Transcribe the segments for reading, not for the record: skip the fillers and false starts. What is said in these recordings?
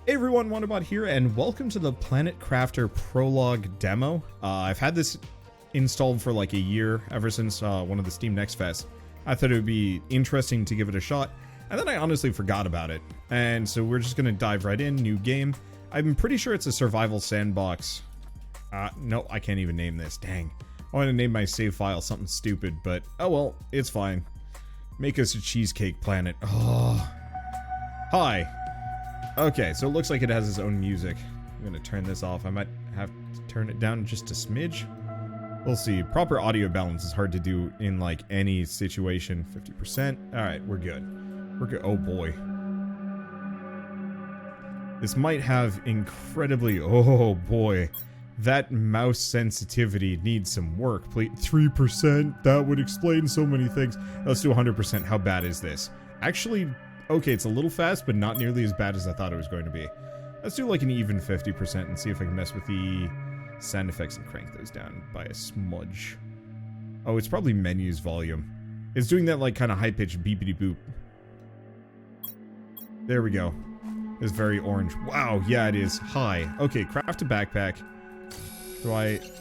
Hey everyone, Wanderbot here, and welcome to the Planet Crafter prologue demo. I've had this installed for like a year, ever since one of the Steam Next Fest. I thought it would be interesting to give it a shot, and then I honestly forgot about it. And so we're just gonna dive right in, new game. I'm pretty sure it's a survival sandbox. No, I can't even name this, dang. I want to name my save file something stupid, but oh well, it's fine. Make us a cheesecake planet. Oh. Hi. Okay, so it looks like it has its own music. I'm gonna turn this off. I might have to turn it down just a smidge. We'll see. Proper audio balance is hard to do in like any situation. 50%. Alright, we're good. We're good. Oh boy. This might have incredibly... Oh boy. That mouse sensitivity needs some work. Please. 3%? That would explain so many things. Let's do 100%. How bad is this? Actually... Okay, it's a little fast, but not nearly as bad as I thought it was going to be. Let's do like an even 50% and see if I can mess with the sound effects and crank those down by a smudge. Oh, it's probably menus volume. It's doing that like kind of high-pitched beepity boop. There we go. It's very orange. Wow, yeah it is. High. Okay, craft a backpack.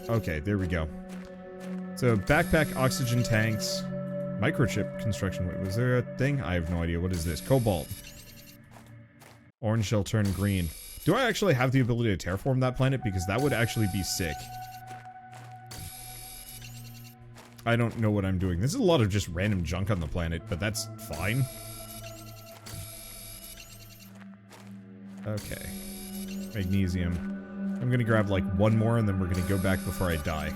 Okay, there we go. So, backpack, oxygen tanks... Microchip construction. Wait, was there a thing? I have no idea. What is this? Cobalt. Orange shall turn green. Do I actually have the ability to terraform that planet? Because that would actually be sick. I don't know what I'm doing. This is a lot of just random junk on the planet, but that's fine. Okay. Magnesium. I'm gonna grab like one more and then we're gonna go back before I die.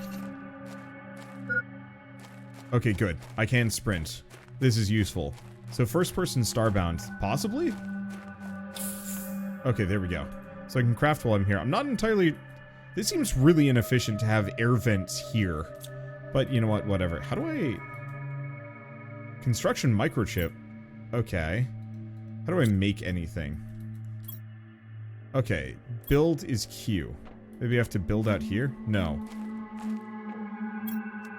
Okay, good. I can sprint. This is useful. So first person starbound, possibly? Okay, there we go. So I can craft while I'm here. I'm not entirely... This seems really inefficient to have air vents here. But you know what, whatever. How do I... Construction microchip. Okay. How do I make anything? Okay, build is Q. Maybe I have to build out here? No.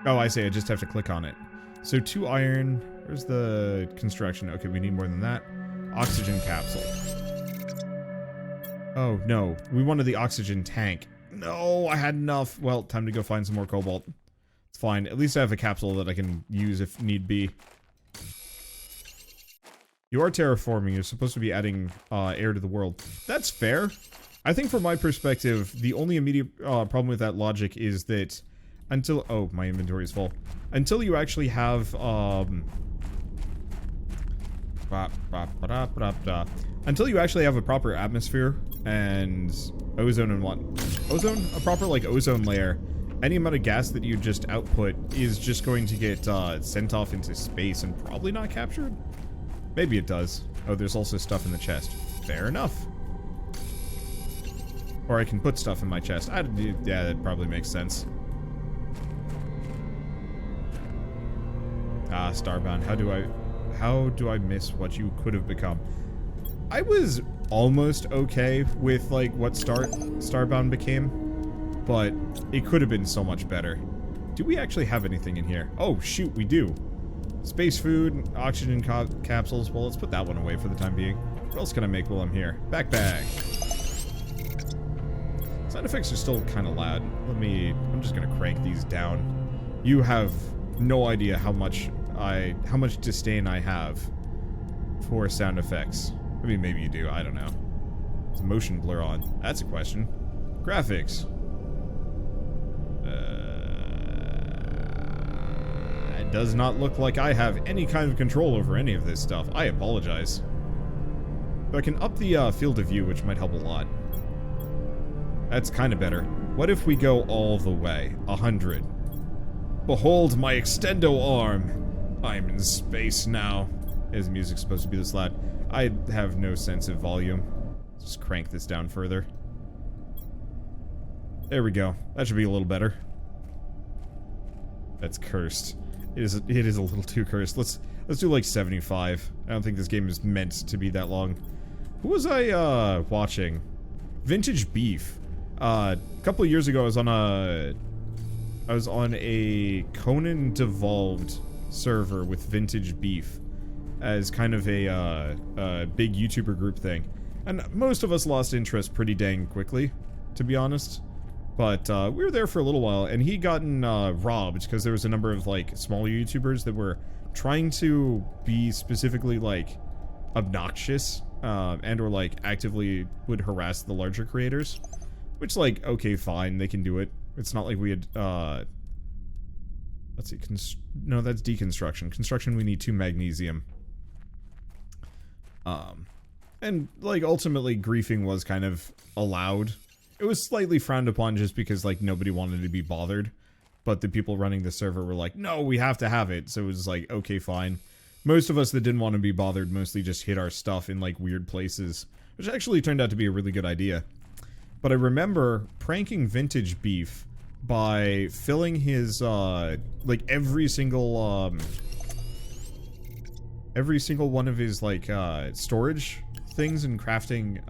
Oh, I see. I just have to click on it. So 2 iron. Where's the construction? Okay, we need more than that. Oxygen capsule. Oh, no. We wanted the oxygen tank. No, I had enough. Well, time to go find some more cobalt. It's fine. At least I have a capsule that I can use if need be. You are terraforming. You're supposed to be adding air to the world. That's fair. I think from my perspective, the only immediate problem with that logic is that until... Oh, my inventory is full. Until you actually have, until you actually have a proper atmosphere and ozone and what? Ozone? A proper, like, ozone layer. Any amount of gas that you just output is just going to get, sent off into space and probably not captured? Maybe it does. Oh, there's also stuff in the chest. Fair enough. Or I can put stuff in my chest. Yeah, that probably makes sense. Ah, Starbound. How do I miss what you could have become? I was almost okay with like what Starbound became, but it could have been so much better. Do we actually have anything in here? Oh shoot, we do. Space food, oxygen capsules. Well, let's put that one away for the time being. What else can I make while I'm here? Backpack. Sound effects are still kind of loud. I'm just gonna crank these down. You have no idea how much disdain I have for sound effects. I mean, maybe you do, I don't know. Is motion blur on? That's a question. Graphics. It does not look like I have any kind of control over any of this stuff. I apologize. But I can up the field of view, which might help a lot. That's kind of better. What if we go all the way? 100. Behold my extendo arm! I'm in space now. Is music supposed to be this loud? I have no sense of volume. Just crank this down further. There we go. That should be a little better. That's cursed. It is a little too cursed. Let's do like 75. I don't think this game is meant to be that long. Who was I watching? Vintage Beef. A couple of years ago I was on a Conan Devolved server with Vintage Beef as kind of a big YouTuber group thing. And most of us lost interest pretty dang quickly, to be honest. But we were there for a little while, and he'd gotten robbed because there was a number of like smaller YouTubers that were trying to be specifically like obnoxious and or like actively would harass the larger creators. Which, like, okay, fine, they can do it. It's not like we had let's see, no, that's deconstruction. Construction, we need 2 magnesium. And like ultimately griefing was kind of allowed. It was slightly frowned upon just because like nobody wanted to be bothered, but the people running the server were like, no, we have to have it. So it was like, okay, fine. Most of us that didn't want to be bothered mostly just hid our stuff in like weird places, which actually turned out to be a really good idea. But I remember pranking Vintage Beef by filling his like every single one of his like storage things and crafting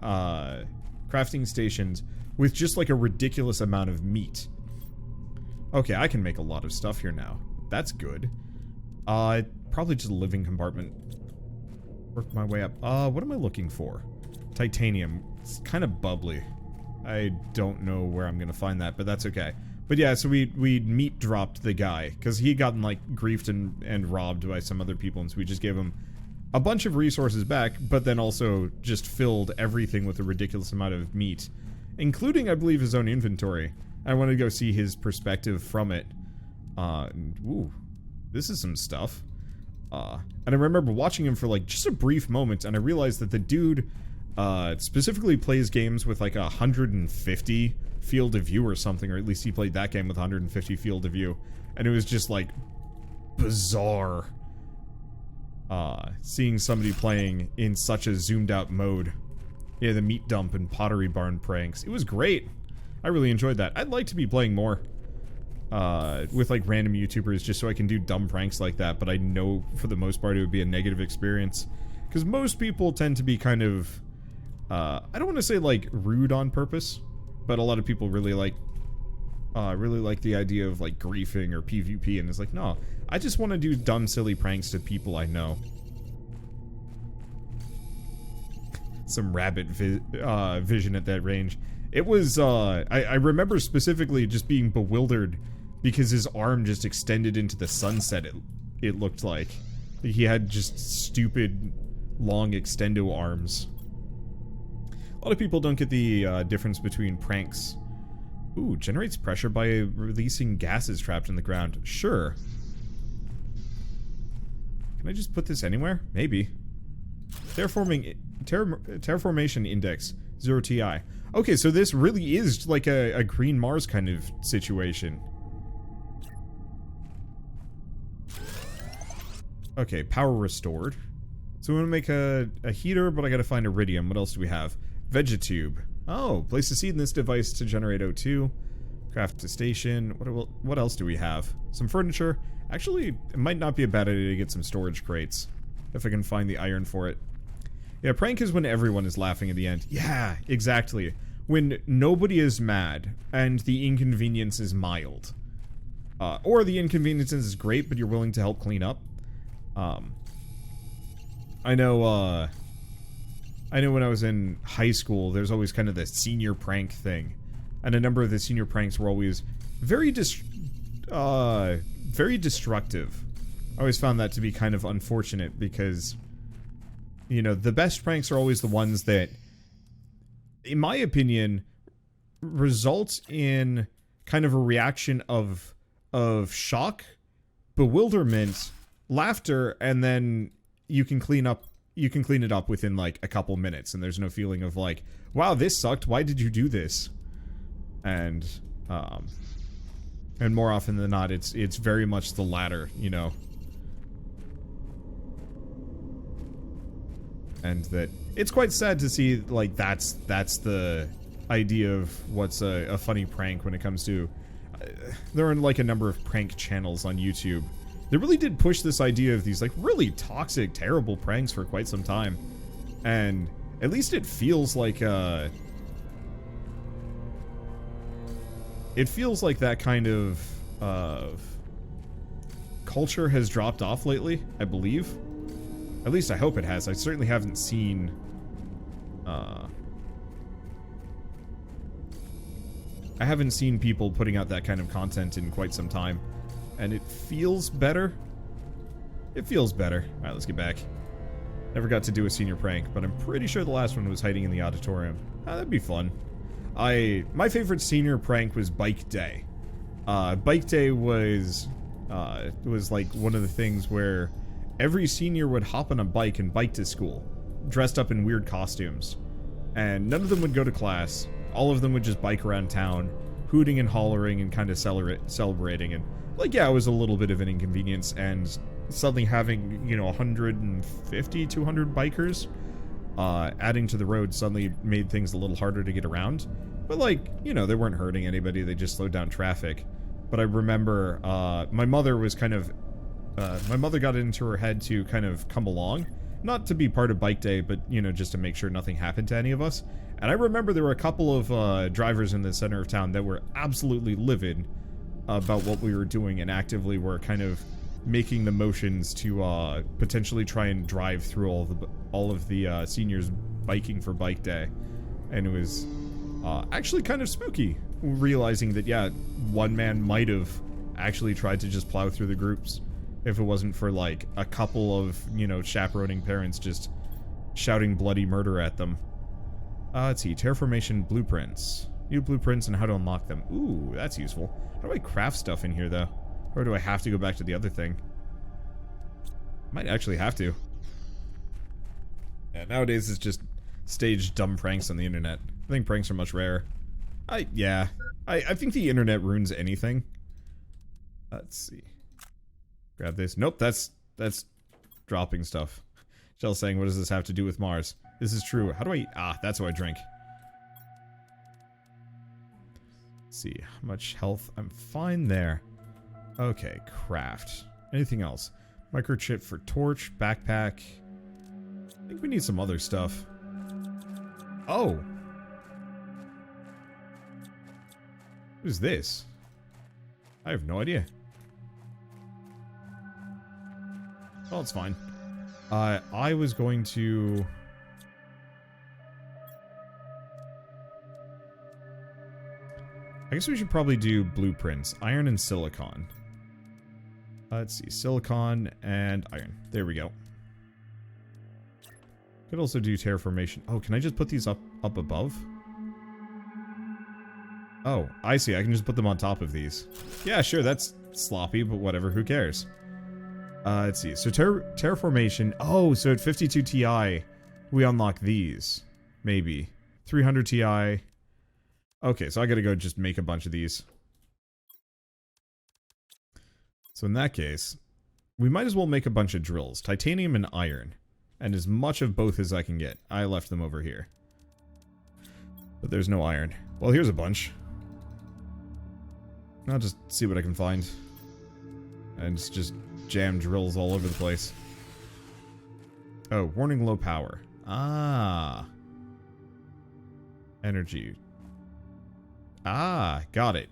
stations with just like a ridiculous amount of meat. Okay, I can make a lot of stuff here now. That's good. Probably just a living compartment. Work my way up. What am I looking for? Titanium. It's kind of bubbly. I don't know where I'm gonna find that, but that's okay. But yeah, so we meat dropped the guy because he had gotten like griefed and robbed by some other people, and so we just gave him a bunch of resources back, but then also just filled everything with a ridiculous amount of meat, including, I believe, his own inventory. I wanted to go see his perspective from it. Ooh, this is some stuff. And I remember watching him for like just a brief moment, and I realized that the dude specifically plays games with like 150 field of view or something, or at least he played that game with 150 field of view, and it was just like bizarre seeing somebody playing in such a zoomed out mode. Yeah, the meat dump and pottery barn pranks. It was great. I really enjoyed that. I'd like to be playing more with like random YouTubers just so I can do dumb pranks like that, but I know for the most part it would be a negative experience because most people tend to be kind of I don't want to say like rude on purpose, but a lot of people really like the idea of like griefing or PvP, and it's like, no, I just want to do dumb silly pranks to people I know. Some rabbit vision at that range. It was I remember specifically just being bewildered because his arm just extended into the sunset. It looked like he had just stupid long extendo arms. A lot of people don't get the difference between pranks. Ooh, generates pressure by releasing gases trapped in the ground. Sure. Can I just put this anywhere? Maybe. Terraformation index 0 Ti. Okay, so this really is like a green Mars kind of situation. Okay, power restored. So we want to make a heater, but I gotta find iridium. What else do we have? Vegetube. Oh, place a seed in this device to generate O2. Craft a station. What else do we have? Some furniture. Actually, it might not be a bad idea to get some storage crates. If I can find the iron for it. Yeah, prank is when everyone is laughing at the end. Yeah, exactly. When nobody is mad, and the inconvenience is mild. Or the inconvenience is great, but you're willing to help clean up. I know when I was in high school, there's always kind of the senior prank thing. And a number of the senior pranks were always very destructive. I always found that to be kind of unfortunate because, you know, the best pranks are always the ones that, in my opinion, result in kind of a reaction of shock, bewilderment, laughter, and then you can clean it up within like a couple minutes, and there's no feeling of like, wow, this sucked, why did you do this? And more often than not, it's very much the latter, you know. And that it's quite sad to see like that's the idea of what's a funny prank when it comes to there are like a number of prank channels on YouTube. They really did push this idea of these like really toxic, terrible pranks for quite some time. And at least it feels like that kind of culture has dropped off lately, I believe. At least I hope it has. I certainly haven't seen I haven't seen people putting out that kind of content in quite some time, and it feels better. It feels better. Alright, let's get back. Never got to do a senior prank, but I'm pretty sure the last one was hiding in the auditorium. That'd be fun. My favorite senior prank was Bike Day. Bike Day was like one of the things where every senior would hop on a bike and bike to school, dressed up in weird costumes. And none of them would go to class. All of them would just bike around town, hooting and hollering and kind of celebrating. And, like, yeah, it was a little bit of an inconvenience. And suddenly having, you know, 150, 200 bikers adding to the road suddenly made things a little harder to get around. But, like, you know, they weren't hurting anybody. They just slowed down traffic. But I remember my mother was kind of... my mother got it into her head to kind of come along. Not to be part of Bike Day, but, you know, just to make sure nothing happened to any of us. And I remember there were a couple of drivers in the center of town that were absolutely livid about what we were doing and actively were kind of making the motions to potentially try and drive through all of the seniors biking for Bike Day. And it was actually kind of spooky, realizing that, yeah, one man might have actually tried to just plow through the groups if it wasn't for, like, a couple of, you know, chaperoning parents just shouting bloody murder at them. Let's see, Terraformation blueprints. New blueprints and how to unlock them. Ooh, that's useful. How do I craft stuff in here, though? Or do I have to go back to the other thing? Might actually have to. Yeah, nowadays it's just staged dumb pranks on the internet. I think pranks are much rarer. I think the internet ruins anything. Let's see. Grab this. Nope, that's dropping stuff. Shell's saying, what does this have to do with Mars? This is true. How do I... Ah, that's how I drink. Let's see. How much health? I'm fine there. Okay, craft. Anything else? Microchip for torch, backpack. I think we need some other stuff. Oh! What is this? I have no idea. Well, it's fine. I was going to... I guess we should probably do blueprints. Iron and silicon. Let's see. Silicon and iron. There we go. Could also do terraformation. Oh, can I just put these up above? Oh, I see. I can just put them on top of these. Yeah, sure. That's sloppy, but whatever. Who cares? Let's see. So terraformation. Oh, so at 52 Ti, we unlock these. Maybe. 300 Ti. Okay, so I gotta go just make a bunch of these. So in that case, we might as well make a bunch of drills. Titanium and iron. And as much of both as I can get. I left them over here. But there's no iron. Well, here's a bunch. I'll just see what I can find. And just jam drills all over the place. Oh, warning low power. Ah. Energy. Ah, got it.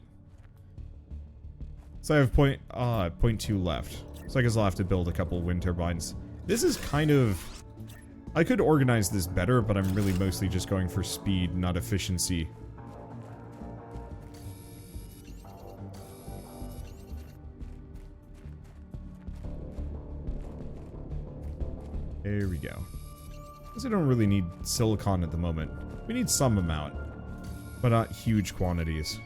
So I have 0.2 left. So I guess I'll have to build a couple wind turbines. This is kind of... I could organize this better, but I'm really mostly just going for speed, not efficiency. There we go. Because I don't really need silicon at the moment. We need some amount, but not huge quantities.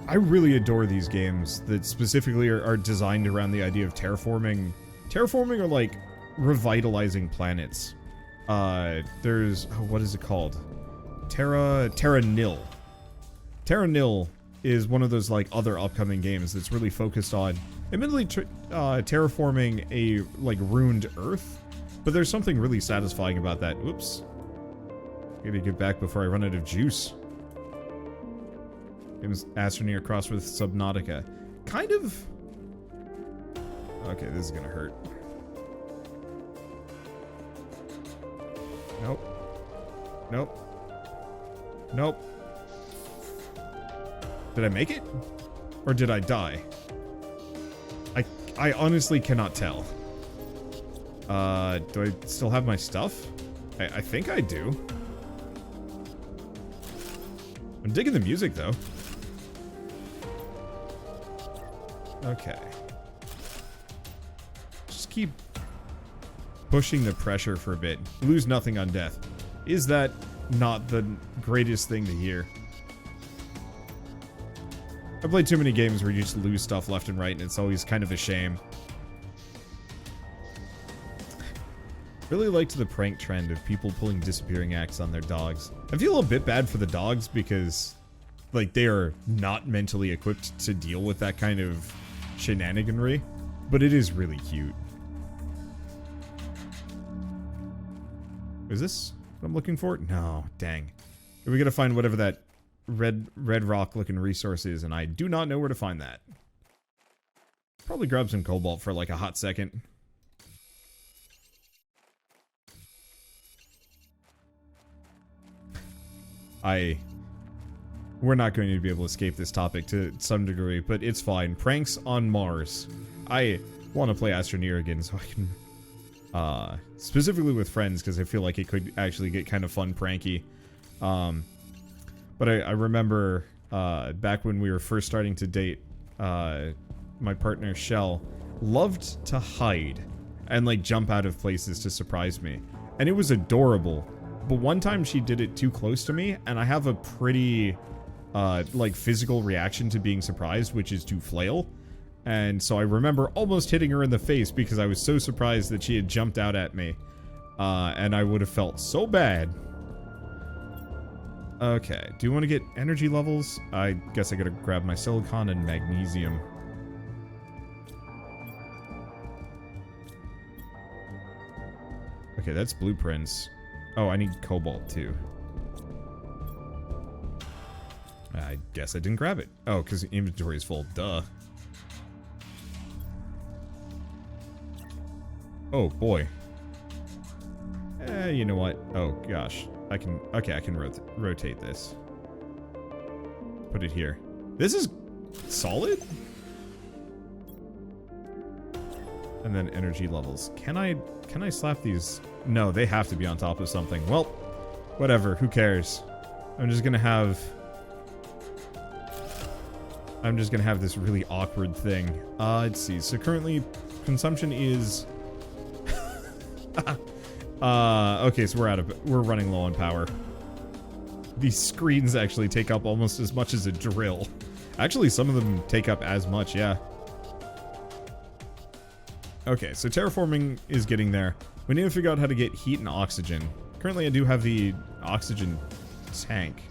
I really adore these games that specifically are designed around the idea of terraforming. Terraforming are like revitalizing planets. There's... Oh, what is it called? Terra Nil. Terra Nil is one of those like other upcoming games that's really focused on admittedly terraforming a like ruined Earth, but there's something really satisfying about that. Oops. Gotta get back before I run out of juice. Games Astroneer crossed with Subnautica. Kind of... Okay, this is gonna hurt. Nope. Nope. Nope. Did I make it? Or did I die? I honestly cannot tell. Do I still have my stuff? I think I do. I'm digging the music, though. Okay. Just keep pushing the pressure for a bit. Lose nothing on death. Is that not the greatest thing to hear? I played too many games where you just lose stuff left and right, and it's always kind of a shame. Really liked the prank trend of people pulling disappearing acts on their dogs. I feel a bit bad for the dogs because, like, they are not mentally equipped to deal with that kind of shenaniganry, but it is really cute. Is this what I'm looking for? No, dang. We gotta find whatever that red rock looking resource is, and I do not know where to find that. Probably grab some cobalt for like a hot second. We're not going to be able to escape this topic to some degree, but it's fine. Pranks on Mars. I want to play Astroneer again so I can, specifically with friends, because I feel like it could actually get kind of fun pranky. But I remember, back when we were first starting to date, my partner, Shell, loved to hide and, like, jump out of places to surprise me. And it was adorable. But one time she did it too close to me, and I have a pretty, like, physical reaction to being surprised, which is to flail. And so I remember almost hitting her in the face because I was so surprised that she had jumped out at me. And I would have felt so bad. Okay, do you want to get energy levels? I guess I gotta grab my silicon and magnesium. Okay, that's blueprints. Oh, I need cobalt too. I guess I didn't grab it. Oh, because the inventory is full. Duh. Oh, boy. You know what? Oh, gosh. I can... Okay, I can rotate this. Put it here. This is solid? And then energy levels. Can I slap these? No, they have to be on top of something. Well, whatever. Who cares? I'm just gonna have this really awkward thing. Let's see. So currently, consumption is... okay, so we're running low on power. These screens actually take up almost as much as a drill. Actually, some of them take up as much, yeah. Okay, so terraforming is getting there. We need to figure out how to get heat and oxygen. Currently, I do have the oxygen tank.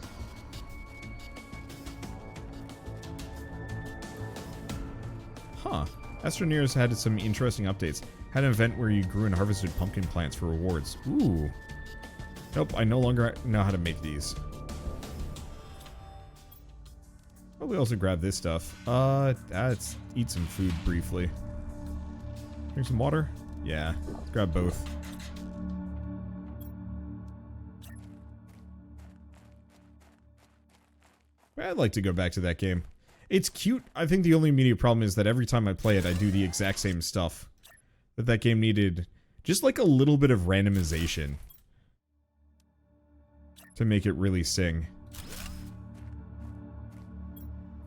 Huh. Astroneers had some interesting updates. Had an event where you grew and harvested pumpkin plants for rewards. Ooh. Nope, I no longer know how to make these. Probably also grab this stuff. Let's eat some food briefly. Drink some water? Yeah, let's grab both. I'd like to go back to that game. It's cute. I think the only immediate problem is that every time I play it, I do the exact same stuff. That game needed just like a little bit of randomization to make it really sing.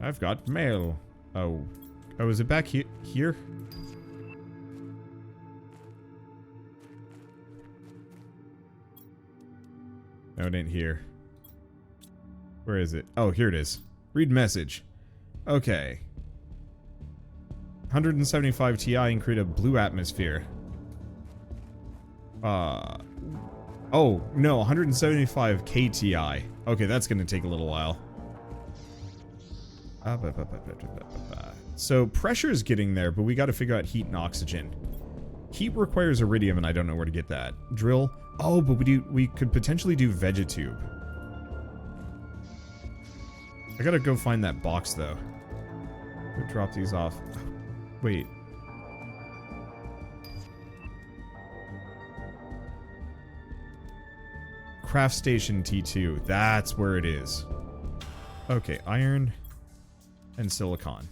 I've got mail. Oh, is it back here? No, it ain't here. Where is it? Oh, here it is. Read message. Okay. 175 Ti and create a blue atmosphere. Oh, no, 175 KTI. Okay, that's gonna take a little while. So pressure is getting there, but we gotta figure out heat and oxygen. Heat requires iridium, and I don't know where to get that. Drill. Oh, but we could potentially do vegetube. I gotta go find that box, though. Go drop these off. Wait. Craft Station T2. That's where it is. Okay, iron and silicon.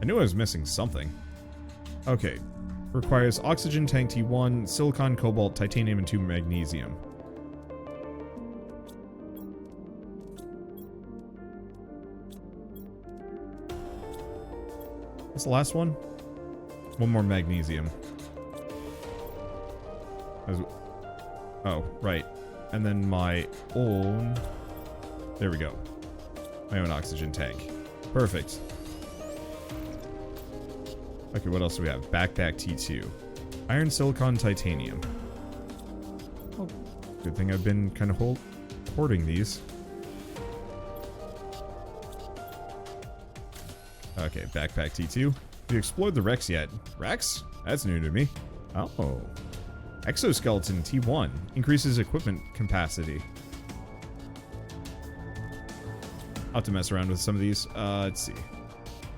I knew I was missing something. Okay. Requires oxygen tank T1, silicon, cobalt, titanium, and 2 magnesium. What's the last one? One more magnesium. Oh, right. And then my own... There we go. My own oxygen tank. Perfect. Okay, what else do we have? Backpack T2. Iron, silicon, titanium. Oh, good thing I've been kind of hoarding these. Okay, backpack T2. Have you explored the Rex yet? Rex? That's new to me. Oh. Exoskeleton T1. Increases equipment capacity. I'll have to mess around with some of these. Let's see.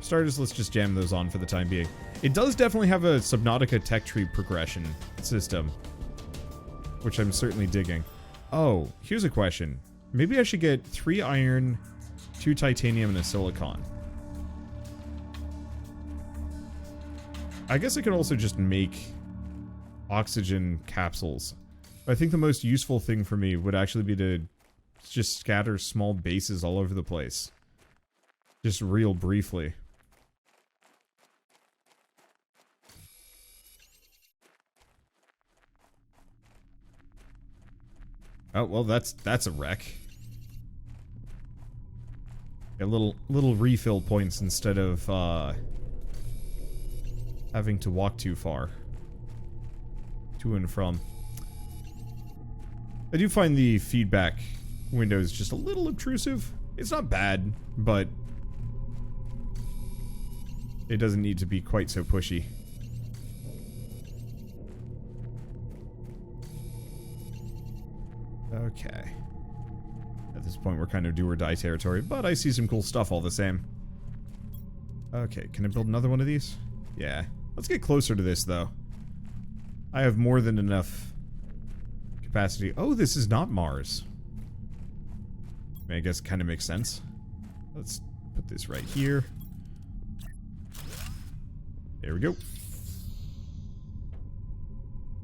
Starters, let's just jam those on for the time being. It does definitely have a Subnautica tech tree progression system, which I'm certainly digging. Oh, here's a question. Maybe I should get 3 iron, 2 titanium, and a silicon. I guess I could also just make oxygen capsules. But I think the most useful thing for me would actually be to just scatter small bases all over the place. Just real briefly. Oh, well, that's a wreck. Yeah, little refill points instead of having to walk too far to and from. I do find the feedback windows just a little obtrusive. It's not bad, but it doesn't need to be quite so pushy. Okay. At this point, we're kind of do or die territory, but I see some cool stuff all the same. Okay, can I build another one of these? Yeah. Let's get closer to this, though. I have more than enough capacity. Oh, this is not Mars. I mean, I guess it kind of makes sense. Let's put this right here. There we go.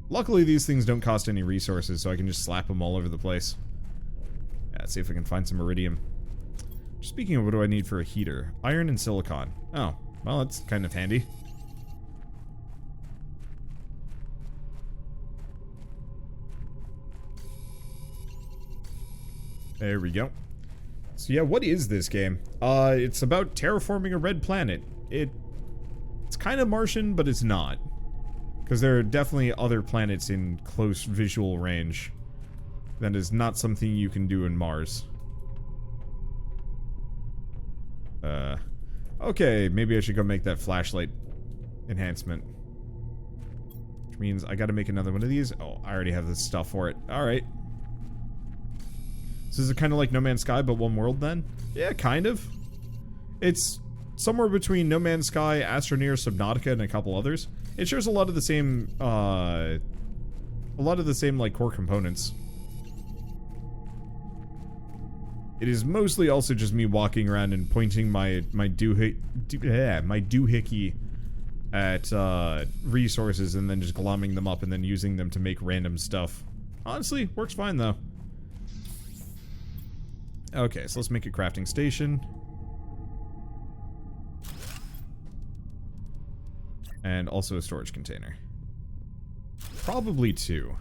Luckily, these things don't cost any resources, so I can just slap them all over the place. Yeah, let's see if I can find some iridium. Speaking of, what do I need for a heater? Iron and silicon. Oh, well, that's kind of handy. There we go. So yeah, what is this game? It's about terraforming a red planet. It's kind of Martian, but it's not. Because there are definitely other planets in close visual range. That is not something you can do in Mars. Okay, maybe I should go make that flashlight enhancement. Which means I gotta make another one of these. Oh, I already have the stuff for it. Alright. So is it kind of like No Man's Sky, but one world then? Yeah, kind of. It's somewhere between No Man's Sky, Astroneer, Subnautica, and a couple others. It shares a lot of the same, like, core components. It is mostly also just me walking around and pointing my doohickey at resources and then just glomming them up and then using them to make random stuff. Honestly, works fine though. Okay, so let's make a crafting station. And also a storage container. Probably 2.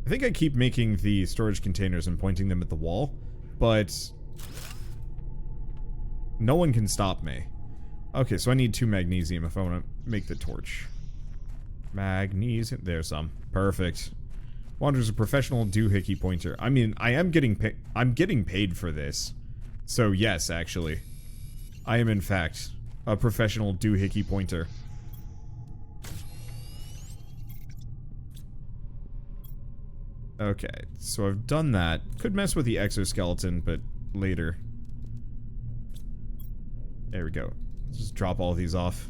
I think I keep making the storage containers and pointing them at the wall, but no one can stop me. Okay, so I need 2 magnesium if I want to make the torch. Magnesium, there's some. Perfect. Wander's a professional doohickey pointer. I mean, I'm getting paid for this. So yes, actually. I am in fact a professional doohickey pointer. Okay, so I've done that. Could mess with the exoskeleton, but later. There we go. Just drop all these off.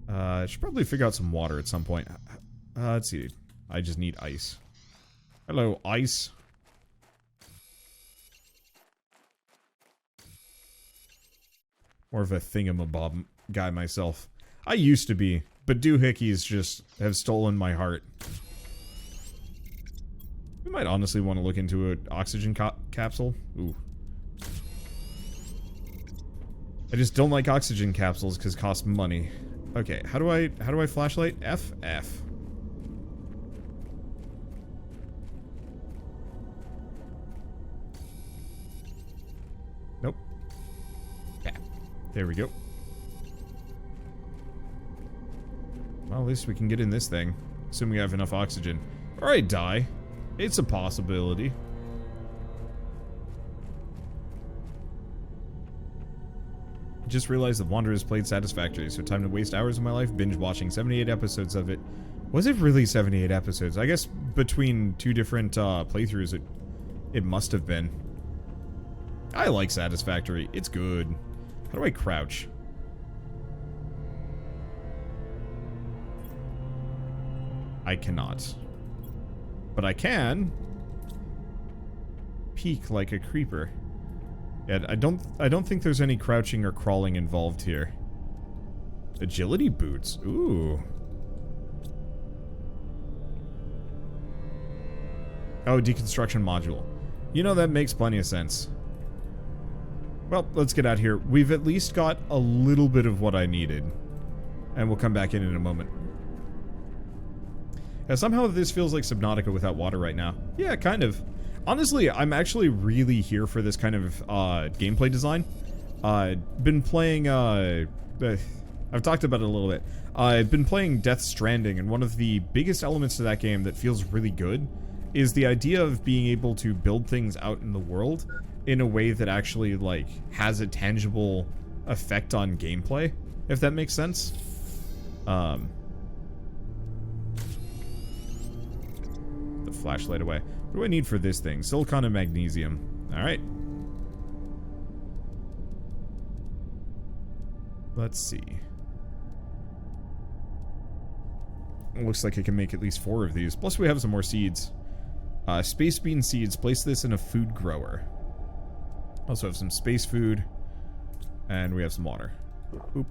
I should probably figure out some water at some point. Let's see. I just need ice. Hello, ice. More of a thingamabob guy myself. I used to be, but doohickeys just have stolen my heart. We might honestly want to look into an oxygen capsule. Ooh. I just don't like oxygen capsules because it costs money. Okay, how do I flashlight? F? F. Nope. Yeah. There we go. Well, at least we can get in this thing. Assuming we have enough oxygen. Alright, die. It's a possibility. Just realized that Wander has played Satisfactory, so time to waste hours of my life binge watching 78 episodes of it. Was it really 78 episodes? I guess between two different playthroughs it must have been. I like Satisfactory. It's good. How do I crouch? I cannot. But I can peek like a creeper. Yeah, I don't think there's any crouching or crawling involved here. Agility boots. Ooh. Oh, deconstruction module. You know, that makes plenty of sense. Well, let's get out here. We've at least got a little bit of what I needed. And we'll come back in a moment. Yeah, somehow this feels like Subnautica without water right now. Yeah, kind of. Honestly, I'm actually really here for this kind of gameplay design. Been playing, I've talked about it a little bit. I've been playing Death Stranding, and one of the biggest elements to that game that feels really good is the idea of being able to build things out in the world in a way that actually, like, has a tangible effect on gameplay, if that makes sense. The flashlight away. What do I need for this thing? Silicon and magnesium. Alright. Let's see. It looks like I can make at least 4 of these. Plus we have some more seeds. Space bean seeds. Place this in a food grower. Also have some space food. And we have some water. Oop.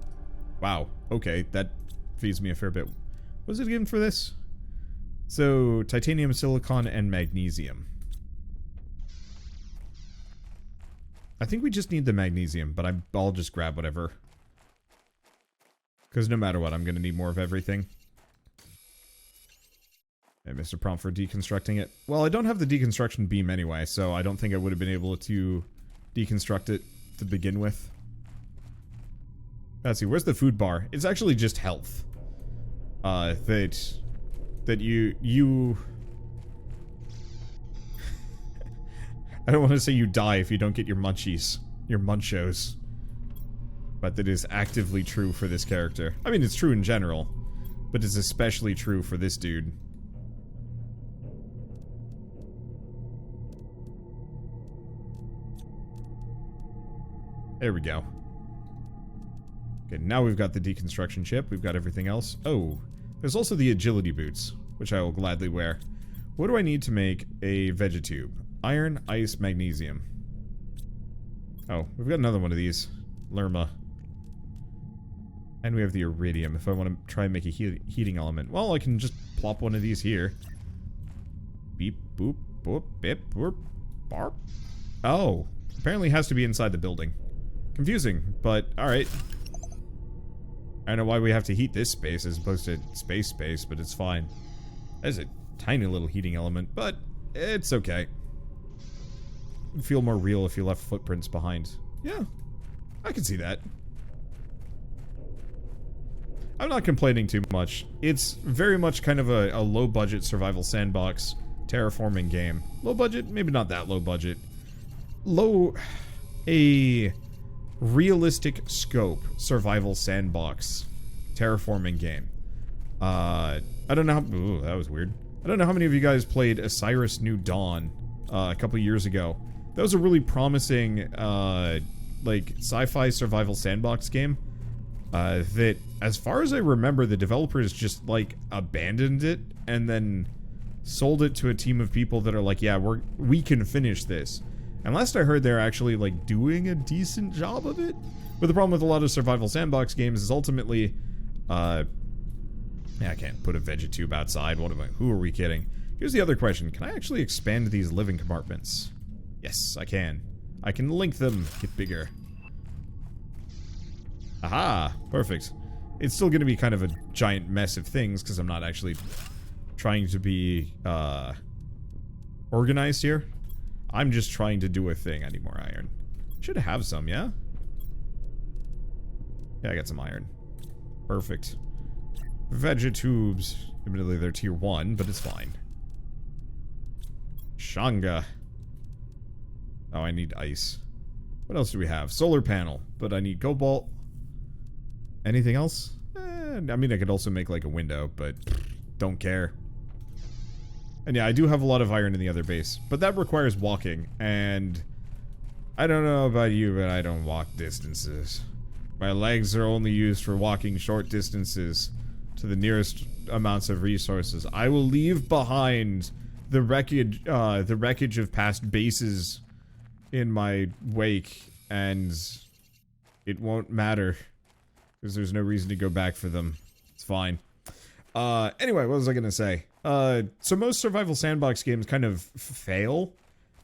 Wow. Okay, that feeds me a fair bit. What is it again for this? So, titanium, silicon, and magnesium. I think we just need the magnesium, but I'll just grab whatever. Because no matter what, I'm going to need more of everything. I missed a prompt for deconstructing it. Well, I don't have the deconstruction beam anyway, so I don't think I would have been able to deconstruct it to begin with. Let's see, where's the food bar? It's actually just health. That you I don't want to say you die if you don't get your munchies, your munchos, but that is actively true for this character. I mean, it's true in general, but it's especially true for this dude. There we go. Okay, now we've got the deconstruction chip, we've got everything else. Oh, there's also the agility boots, which I will gladly wear. What do I need to make a vegetube? Iron, ice, magnesium. Oh, we've got another one of these. Lerma. And we have the iridium if I want to try and make a heating element. Well, I can just plop one of these here. Beep, boop, boop, bip, boop, barp. Oh, apparently it has to be inside the building. Confusing, but alright. I don't know why we have to heat this space as opposed to space, but it's fine. That's a tiny little heating element, but it's okay. It'd feel more real if you left footprints behind. Yeah, I can see that. I'm not complaining too much. It's very much kind of a low-budget survival sandbox terraforming game. Low budget? Maybe not that low budget. A realistic scope survival sandbox terraforming game. I don't know how... Ooh, that was weird. I don't know how many of you guys played Osiris New Dawn a couple years ago. That was a really promising, like, sci-fi survival sandbox game. That, as far as I remember, the developers just, like, abandoned it and then sold it to a team of people that are like, yeah, we can finish this. And last I heard, they're actually, like, doing a decent job of it. But the problem with a lot of survival sandbox games is ultimately, Yeah, I can't put a vegetube outside. Who are we kidding? Here's the other question. Can I actually expand these living compartments? Yes, I can. I can link them, get bigger. Aha! Perfect. It's still going to be kind of a giant mess of things, because I'm not actually trying to be, organized here. I'm just trying to do a thing. I need more iron. Should have some, yeah? Yeah, I got some iron. Perfect. Vegetubes. Admittedly, they're tier 1, but it's fine. Shanga. Oh, I need ice. What else do we have? Solar panel, but I need cobalt. Anything else? I mean, I could also make like a window, but don't care. And yeah, I do have a lot of iron in the other base, but that requires walking, and I don't know about you, but I don't walk distances. My legs are only used for walking short distances to the nearest amounts of resources. I will leave behind the wreckage of past bases in my wake, and it won't matter, because there's no reason to go back for them. It's fine. Anyway, what was I gonna say? So most survival sandbox games kind of fail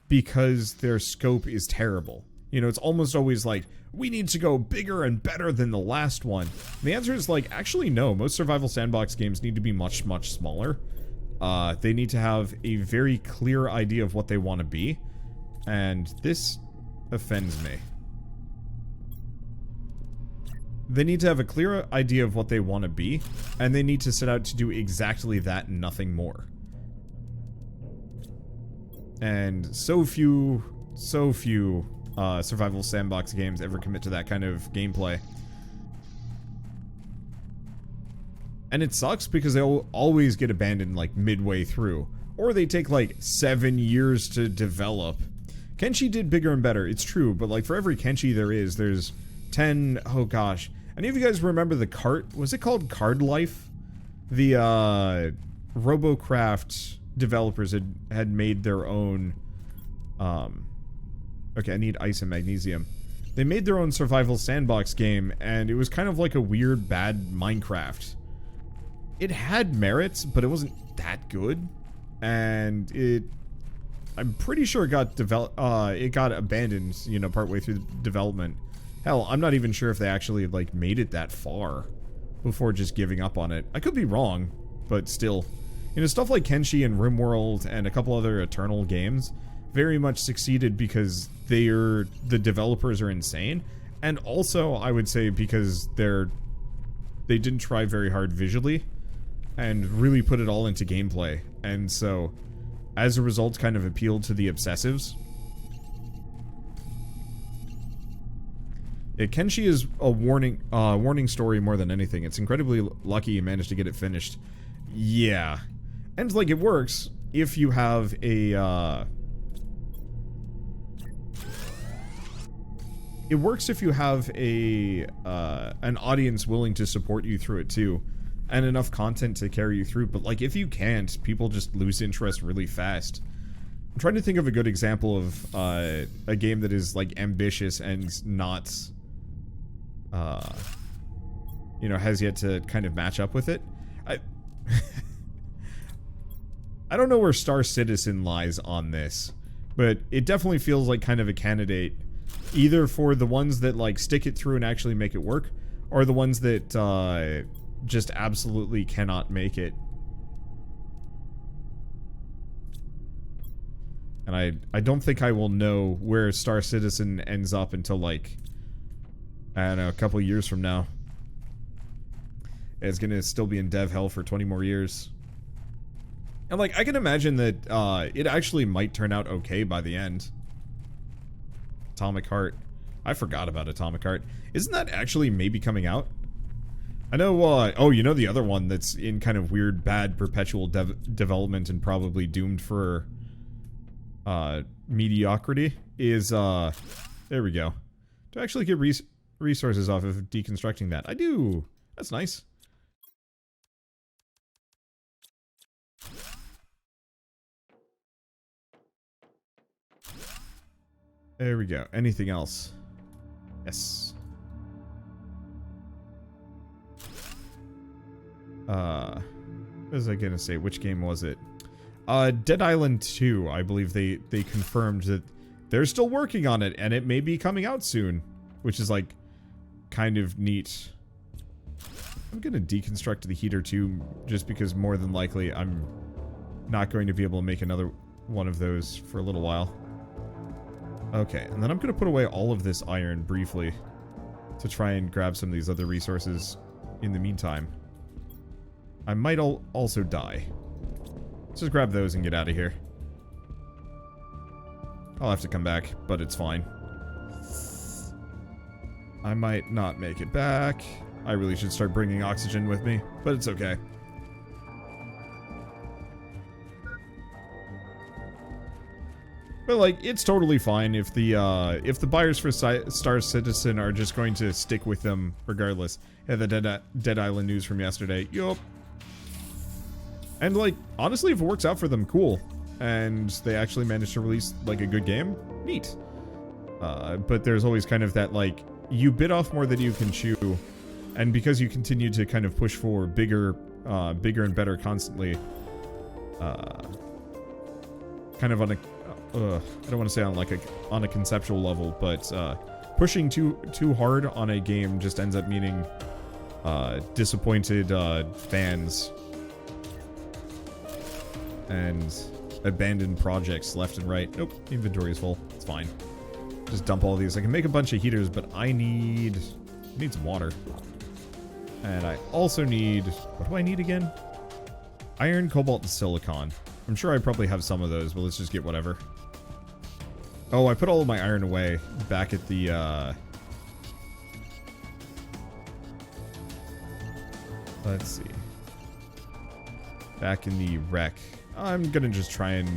because their scope is terrible. You know, it's almost always like, we need to go bigger and better than the last one. And the answer is like, actually no, most survival sandbox games need to be much, much smaller. They need to have a very clear idea of what they want to be. And this offends me. They need to have a clear idea of what they want to be, and they need to set out to do exactly that and nothing more. And so few survival sandbox games ever commit to that kind of gameplay. And it sucks because they'll always get abandoned like midway through. Or they take like 7 years to develop. Kenshi did bigger and better, it's true, but like for every Kenshi there's 10, oh gosh. Any of you guys remember the cart? Was it called Card Life? The Robocraft developers had made their own okay, I need ice and magnesium. They made their own survival sandbox game, and it was kind of like a weird, bad Minecraft. It had merits, but it wasn't that good. And I'm pretty sure it got abandoned, you know, partway through the development. Hell, I'm not even sure if they actually, like, made it that far before just giving up on it. I could be wrong, but still. You know, stuff like Kenshi and RimWorld and a couple other Eternal games very much succeeded because the developers are insane. And also, I would say, because they didn't try very hard visually and really put it all into gameplay. And so, as a result, kind of appealed to the obsessives. Kenshi is a warning story more than anything. It's incredibly lucky you managed to get it finished. Yeah. And, like, it works if you have a, it works if you have an audience willing to support you through it, too. And enough content to carry you through. But, like, if you can't, people just lose interest really fast. I'm trying to think of a good example of, a game that is, like, ambitious and not... you know, has yet to kind of match up with it. I don't know where Star Citizen lies on this, but it definitely feels like kind of a candidate either for the ones that, like, stick it through and actually make it work, or the ones that, just absolutely cannot make it. And I don't think I will know where Star Citizen ends up until, like, I don't know, a couple years from now. It's gonna still be in dev hell for 20 more years. And, like, I can imagine that, it actually might turn out okay by the end. Atomic Heart. I forgot about Atomic Heart. Isn't that actually maybe coming out? I know, oh, you know the other one that's in kind of weird, bad, perpetual development and probably doomed for, mediocrity is, there we go. Do I actually get resources off of deconstructing that? I do! That's nice. There we go. Anything else? Yes. What was I gonna say? Which game was it? Dead Island 2, I believe they confirmed that they're still working on it, and it may be coming out soon, which is, like, kind of neat. I'm gonna deconstruct the heater too, just because more than likely I'm not going to be able to make another one of those for a little while. Okay, and then I'm gonna put away all of this iron briefly to try and grab some of these other resources in the meantime. I might also die. Let's just grab those and get out of here. I'll have to come back, but it's fine. I might not make it back. I really should start bringing oxygen with me, but it's okay. But, like, it's totally fine if the buyers for Star Citizen are just going to stick with them regardless. Yeah, the Dead Island news from yesterday. Yup. And, like, honestly, if it works out for them, cool. And they actually managed to release, like, a good game, neat. But there's always kind of that, like, you bit off more than you can chew. And because you continue to kind of push for bigger and better constantly, kind of on a, I don't want to say on a conceptual level, but pushing too hard on a game just ends up meaning disappointed fans and abandoned projects left and right. Nope, inventory is full. It's fine. Just dump all these. I can make a bunch of heaters, but I need some water. And I also need... What do I need again? Iron, cobalt, and silicon. I'm sure I probably have some of those, but let's just get whatever. Oh, I put all of my iron away back at the, let's see. Back in the wreck. I'm gonna just try and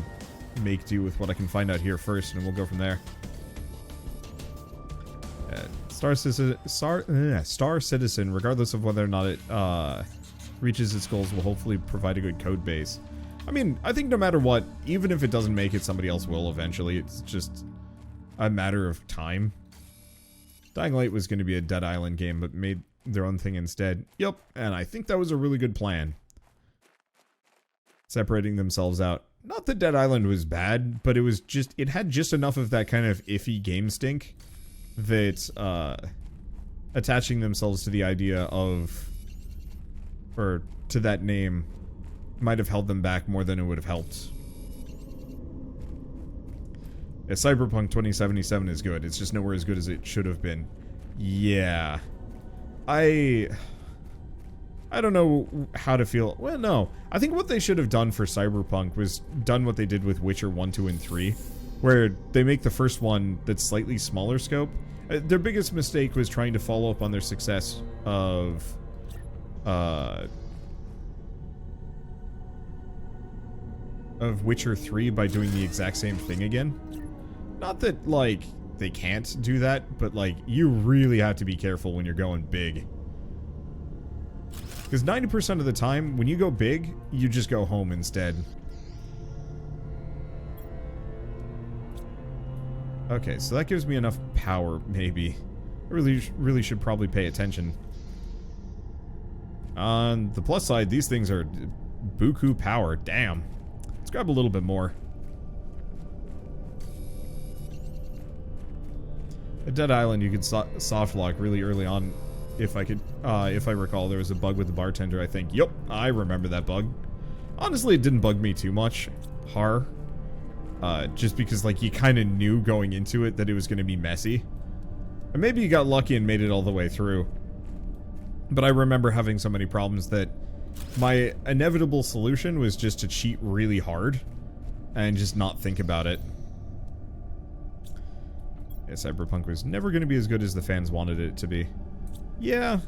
make do with what I can find out here first, and we'll go from there. Star Citizen, regardless of whether or not it reaches its goals, will hopefully provide a good code base. I mean, I think no matter what, even if it doesn't make it, somebody else will eventually. It's just a matter of time. Dying Light was going to be a Dead Island game, but made their own thing instead. Yep, and I think that was a really good plan. Separating themselves out. Not that Dead Island was bad, but it was just, it had just enough of that kind of iffy game stink that attaching themselves to the idea of, or to that name, might have held them back more than it would have helped. Yeah, Cyberpunk 2077 is good. It's just nowhere as good as it should have been. Yeah. I don't know how to feel. Well, no. I think what they should have done for Cyberpunk was done what they did with Witcher 1, 2, and 3, where they make the first one that's slightly smaller scope. Their biggest mistake was trying to follow up on their success of Witcher 3 by doing the exact same thing again. Not that, like, they can't do that, but, like, you really have to be careful when you're going big. Because 90% of the time, when you go big, you just go home instead. Okay, so that gives me enough power, maybe. I really should probably pay attention. On the plus side, these things are buku power. Damn. Let's grab a little bit more. At Dead Island, you could soft lock really early on. If I recall, there was a bug with the bartender, I think. Yup, I remember that bug. Honestly, it didn't bug me too much. Just because, like, you kind of knew going into it that it was going to be messy. And maybe you got lucky and made it all the way through. But I remember having so many problems that my inevitable solution was just to cheat really hard and just not think about it. Yeah, Cyberpunk was never going to be as good as the fans wanted it to be. Yeah,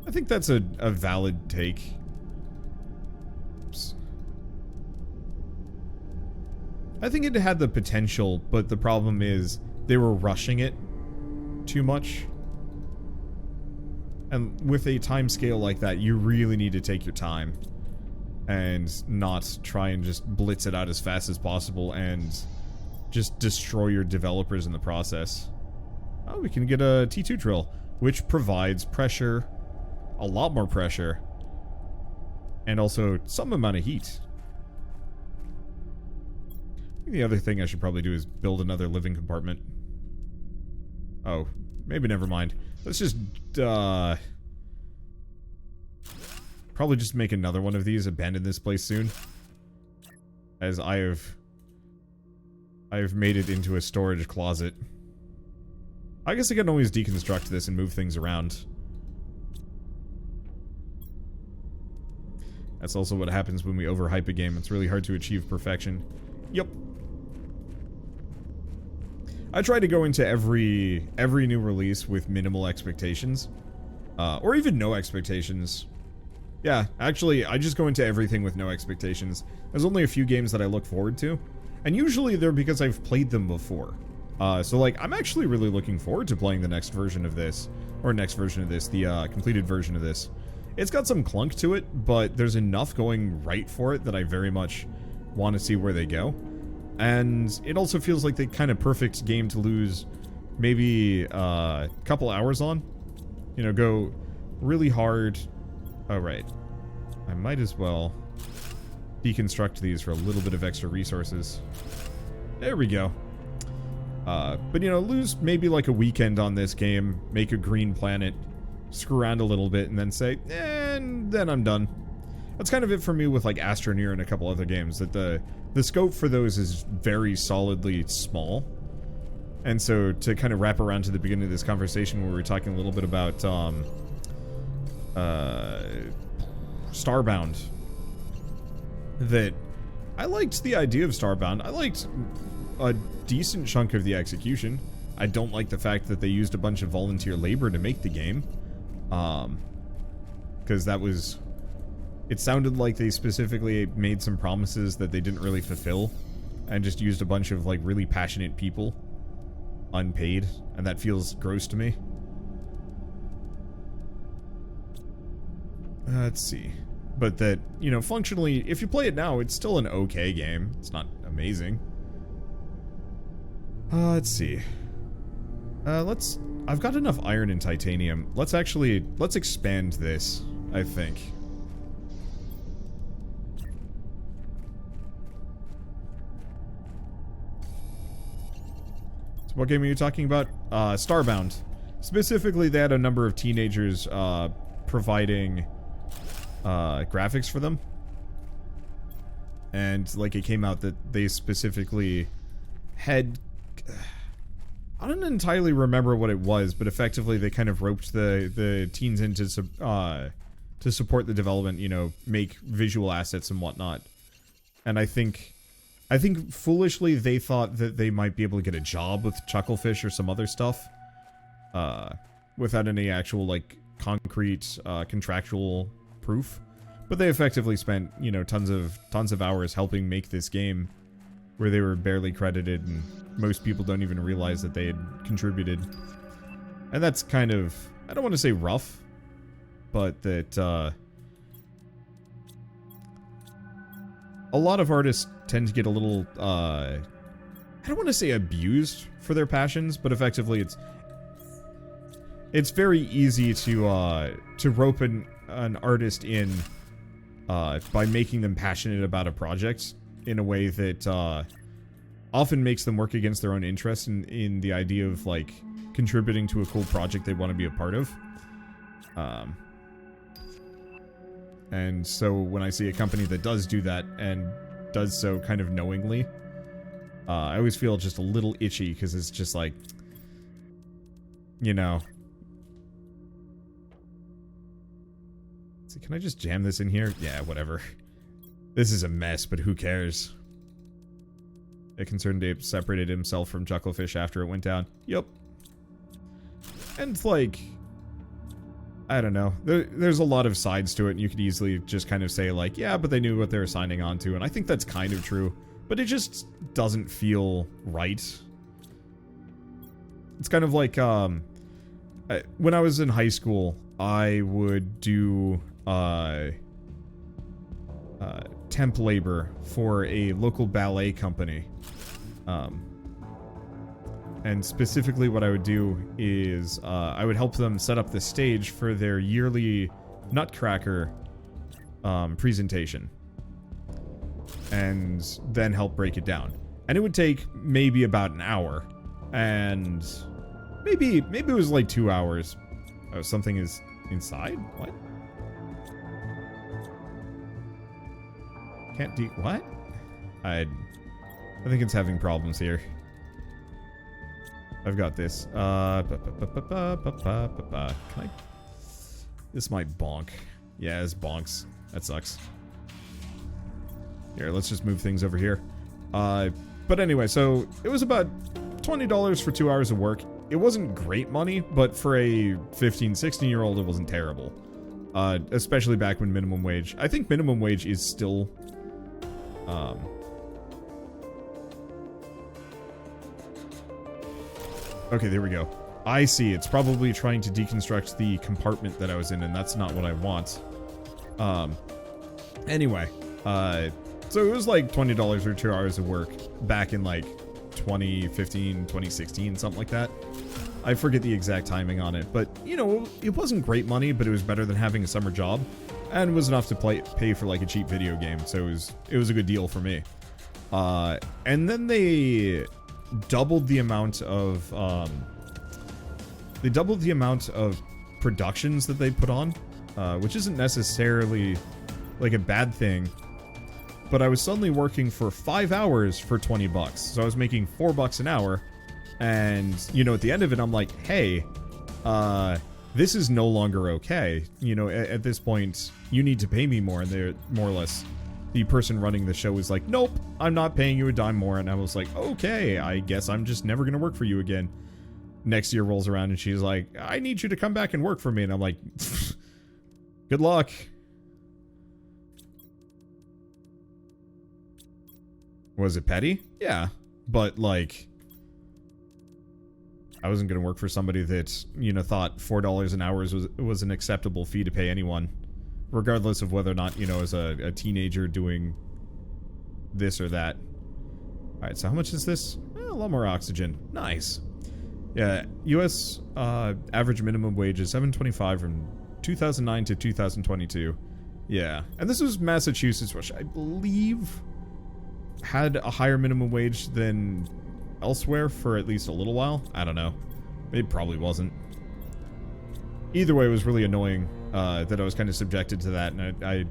I think that's a valid take. Oops. I think it had the potential, but the problem is they were rushing it too much. And with a time scale like that, you really need to take your time and not try and just blitz it out as fast as possible and just destroy your developers in the process. Oh, we can get a T2 drill, which provides pressure, a lot more pressure, And also some amount of heat. I think the other thing I should probably do is build another living compartment. Oh, maybe never mind. Let's just, probably just make another one of these, abandon this place soon. As I've made it into a storage closet. I guess I can always deconstruct this and move things around. That's also what happens when we overhype a game. It's really hard to achieve perfection. Yep. I try to go into every new release with minimal expectations. Or even no expectations. Yeah, actually, I just go into everything with no expectations. There's only a few games that I look forward to. And usually they're because I've played them before. So like, I'm actually really looking forward to playing the next version of this. Or next version of this, the completed version of this. It's got some clunk to it, but there's enough going right for it that I very much want to see where they go. And it also feels like the kind of perfect game to lose maybe a couple hours on. You know, go really hard. Oh, right. I might as well deconstruct these for a little bit of extra resources. There we go. But, you know, lose maybe like a weekend on this game, make a green planet, screw around a little bit, and then say, and then I'm done. That's kind of it for me with like Astroneer and a couple other games, that the scope for those is very solidly small. And so to kind of wrap around to the beginning of this conversation where we were talking a little bit about Starbound, that I liked the idea of Starbound. I liked a decent chunk of the execution. I don't like the fact that they used a bunch of volunteer labor to make the game. Because that was... It sounded like they specifically made some promises that they didn't really fulfill. And just used a bunch of, like, really passionate people. Unpaid. And that feels gross to me. Let's see. But that, you know, functionally, if you play it now, it's still an okay game. It's not amazing. Let's see. I've got enough iron and titanium. Let's expand this, I think. So what game are you talking about? Starbound. Specifically, they had a number of teenagers, providing, graphics for them. And, like, it came out that they specifically had... I don't entirely remember what it was, but effectively they kind of roped the teens in to support the development, you know, make visual assets and whatnot. And I think foolishly they thought that they might be able to get a job with Chucklefish or some other stuff, without any actual, like, concrete, contractual proof. But they effectively spent, you know, tons of hours helping make this game where they were barely credited, and most people don't even realize that they had contributed. And that's kind of, I don't want to say rough, but that, a lot of artists tend to get a little, I don't want to say abused for their passions, but effectively it's very easy to rope an artist in, by making them passionate about a project in a way that, often makes them work against their own interests in the idea of, like, contributing to a cool project they want to be a part of. And so when I see a company that does do that, and does so kind of knowingly, I always feel just a little itchy, because it's just like, you know... So can I just jam this in here? Yeah, whatever. This is a mess, but who cares? A concerned ape separated himself from Chucklefish after it went down. Yup. And, like... I don't know. There's a lot of sides to it, and you could easily just kind of say, like, yeah, but they knew what they were signing on to, and I think that's kind of true. But it just doesn't feel right. It's kind of like, when I was in high school, I would do, temp labor for a local ballet company. And specifically what I would do is, I would help them set up the stage for their yearly Nutcracker presentation. And then help break it down. And it would take maybe about an hour. And maybe it was like 2 hours. Oh, something is inside? What? Can't do what? I think it's having problems here. I've got this. Can I? This might bonk. Yeah, it's bonks. That sucks. Here, let's just move things over here. But anyway, so it was about $20 for 2 hours of work. It wasn't great money, but for a 15, 16-year-old, it wasn't terrible. Especially back when minimum wage. I think minimum wage is still... Okay, there we go. I see. It's probably trying to deconstruct the compartment that I was in, and that's not what I want. Anyway, so it was like $20 for 2 hours of work back in like 2015, 2016, something like that. I forget the exact timing on it, but you know, it wasn't great money, but it was better than having a summer job, and was enough to pay for like a cheap video game. So it was a good deal for me. And then they doubled the amount of productions that they put on, which isn't necessarily like a bad thing. But I was suddenly working for 5 hours for 20 bucks. So I was making $4 an hour. And, you know, at the end of it, I'm like, hey, this is no longer okay. You know, at this point, you need to pay me more. And they're more or less, the person running the show was like, nope, I'm not paying you a dime more. And I was like, okay, I guess I'm just never going to work for you again. Next year rolls around and she's like, I need you to come back and work for me. And I'm like, good luck. Was it petty? Yeah. But, like, I wasn't going to work for somebody that, you know, thought $4 an hour was an acceptable fee to pay anyone. Regardless of whether or not, you know, as a teenager doing this or that. Alright, so how much is this? A lot more oxygen. Nice. Yeah, U.S. Average minimum wage is $7.25 from 2009 to 2022. Yeah, and this was Massachusetts, which I believe had a higher minimum wage than elsewhere for at least a little while. I don't know. It probably wasn't. Either way, it was really annoying that I was kind of subjected to that, and I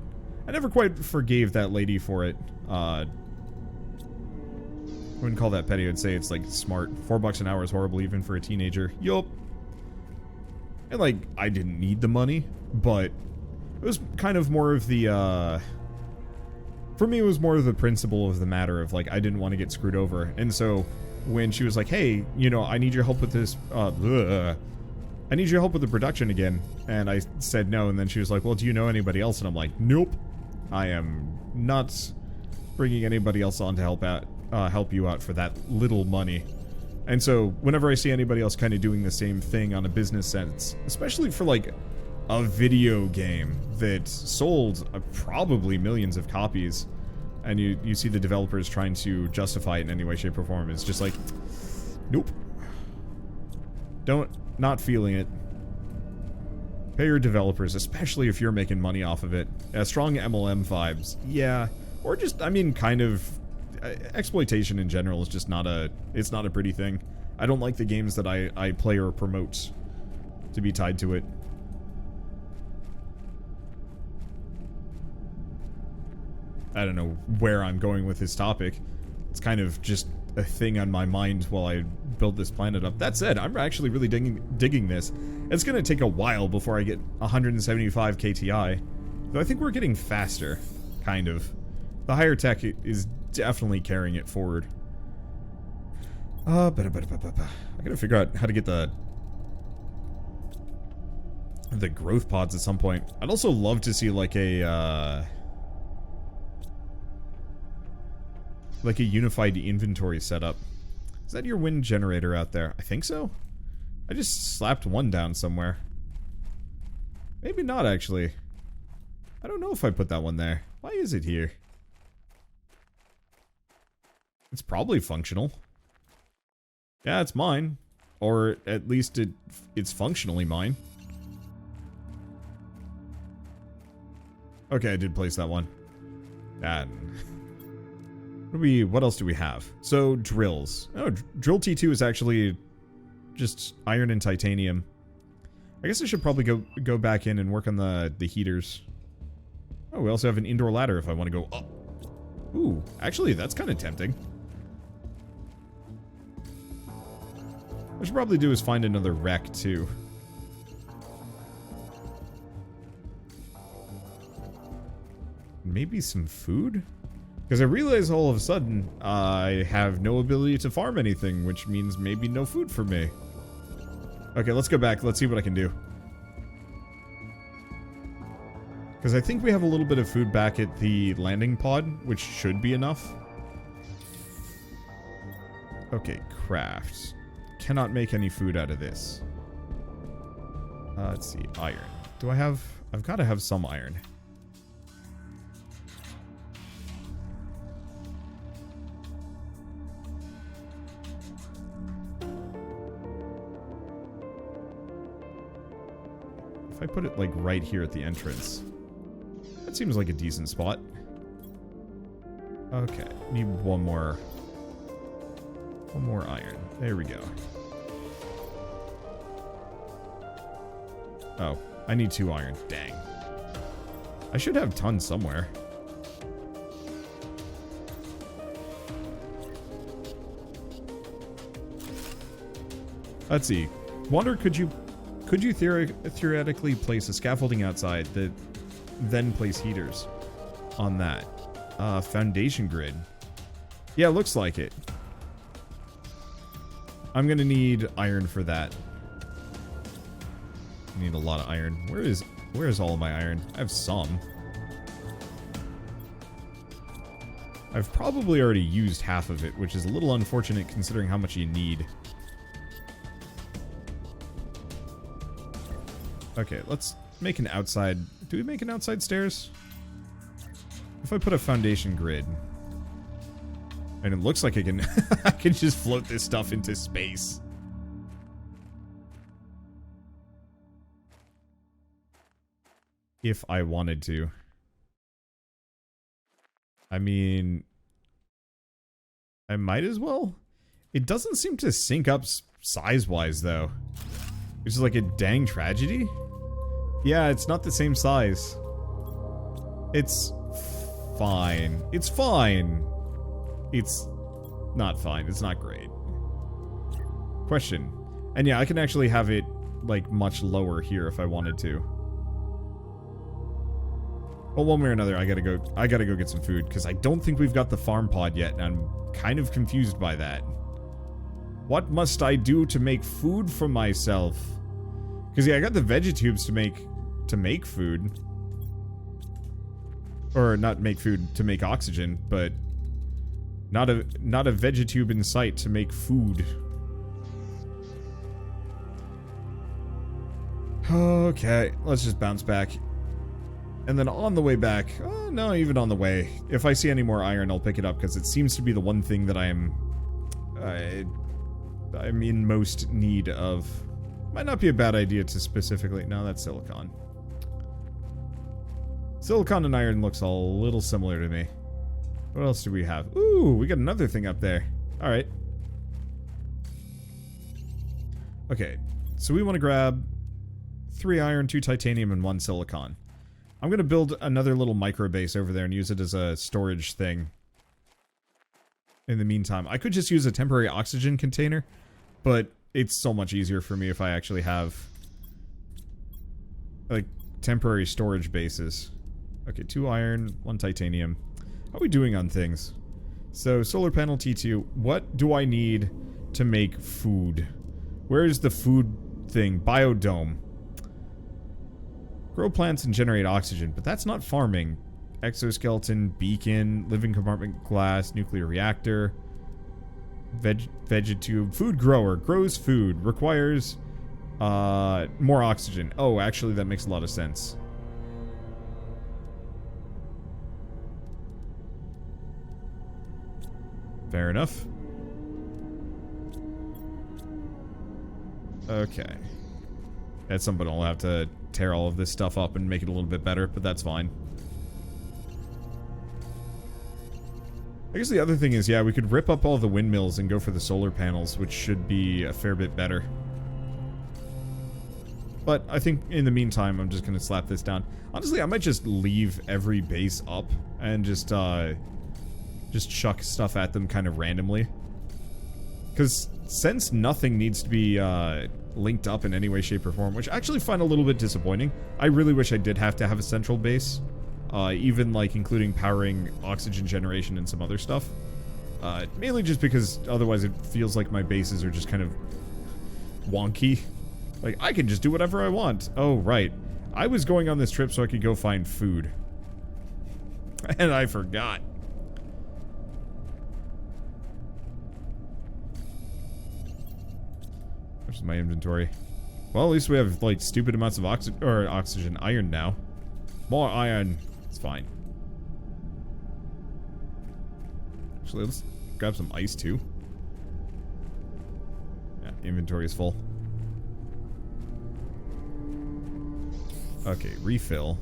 never quite forgave that lady for it. I wouldn't call that petty. I'd say it's like smart. $4 an hour is horrible even for a teenager. Yup. And like, I didn't need the money, but it was kind of more of the, for me, it was more of the principle of the matter of like, I didn't want to get screwed over. And so when she was like, hey, you know, I need your help with this, I need your help with the production again. And I said no. And then she was like, well, do you know anybody else? And I'm like, nope, I am not bringing anybody else on to help you out for that little money. And so whenever I see anybody else kind of doing the same thing on a business sense, especially for like a video game that sold probably millions of copies, and you see the developers trying to justify it in any way, shape, or form, it's just like, nope. Not feeling it. Pay your developers, especially if you're making money off of it. Strong MLM vibes. Yeah. Or just, I mean, kind of, exploitation in general is just it's not a pretty thing. I don't like the games that I play or promote to be tied to it. I don't know where I'm going with this topic. It's kind of just a thing on my mind while I build this planet up. That said, I'm actually really digging this. It's going to take a while before I get 175 KTI, though I think we're getting faster, kind of. The higher tech is definitely carrying it forward. I gotta figure out how to get the growth pods at some point. I'd also love to see like a unified inventory setup. Is that your wind generator out there? I think so. I just slapped one down somewhere. Maybe not, actually. I don't know if I put that one there. Why is it here? It's probably functional. Yeah, it's mine. Or at least it's functionally mine. Okay, I did place that one. That. What else do we have? So, drills. Oh, drill T2 is actually just iron and titanium. I guess I should probably go back in and work on the heaters. Oh, we also have an indoor ladder if I want to go up. Ooh, actually, that's kind of tempting. What I should probably do is find another wreck, too. Maybe some food? Because I realize all of a sudden, I have no ability to farm anything, which means maybe no food for me. Okay, let's go back. Let's see what I can do. Because I think we have a little bit of food back at the landing pod, which should be enough. Okay, craft. Cannot make any food out of this. Let's see, iron. Do I have... I've got to have some iron. If I put it, like, right here at the entrance. That seems like a decent spot. Okay, need one more iron. There we go. Oh, I need 2 iron. Dang. I should have tons somewhere. Let's see. Wander, could you theoretically place a scaffolding outside that then place heaters on that? Foundation grid. Yeah, looks like it. I'm gonna need iron for that. I need a lot of iron. Where is all of my iron? I have some. I've probably already used half of it, which is a little unfortunate considering how much you need. Okay, let's make an outside... Do we make an outside stairs? If I put a foundation grid... And it looks like I can... I can just float this stuff into space. If I wanted to. I mean... I might as well? It doesn't seem to sync up size-wise, though. Which is like a dang tragedy. Yeah, it's not the same size. It's fine. It's fine. It's not fine. It's not great. Question. And yeah, I can actually have it, like, much lower here if I wanted to. Well, one way or another, I gotta go get some food, because I don't think we've got the farm pod yet, and I'm kind of confused by that. What must I do to make food for myself? Because, yeah, I got the vegetubes to make food. Or, not make food, to make oxygen, but... Not a vegetube in sight to make food. Okay, let's just bounce back. And then on the way back... Oh, no, even on the way. If I see any more iron, I'll pick it up, because it seems to be the one thing that I'm in most need of. Might not be a bad idea to specifically... No, that's silicon. Silicon and iron looks a little similar to me. What else do we have? Ooh, we got another thing up there. Alright. Okay, so we want to grab 3 iron, 2 titanium, and 1 silicon. I'm going to build another little micro base over there and use it as a storage thing. In the meantime, I could just use a temporary oxygen container, but it's so much easier for me if I actually have, like, temporary storage bases. Okay, 2 iron, 1 titanium. How are we doing on things? So, solar panel T2. What do I need to make food? Where is the food thing? Biodome. Grow plants and generate oxygen, but that's not farming. Exoskeleton, beacon, living compartment glass, nuclear reactor, vegetube, food grower, grows food, requires more oxygen. Oh, actually that makes a lot of sense. Fair enough. Okay. At some point I'll have to tear all of this stuff up and make it a little bit better, but that's fine. I guess the other thing is, yeah, we could rip up all the windmills and go for the solar panels, which should be a fair bit better. But I think in the meantime, I'm just going to slap this down. Honestly, I might just leave every base up and just chuck stuff at them kind of randomly. Because since nothing needs to be linked up in any way, shape, or form, which I actually find a little bit disappointing. I really wish I did have to have a central base. Even, like, including powering oxygen generation and some other stuff. Mainly just because otherwise it feels like my bases are just kind of wonky. Like, I can just do whatever I want. Oh, right. I was going on this trip so I could go find food. And I forgot. Where's my inventory? Well, at least we have, like, stupid amounts of oxygen iron now. More iron. It's fine. Actually, let's grab some ice, too. Yeah, inventory is full. Okay, refill.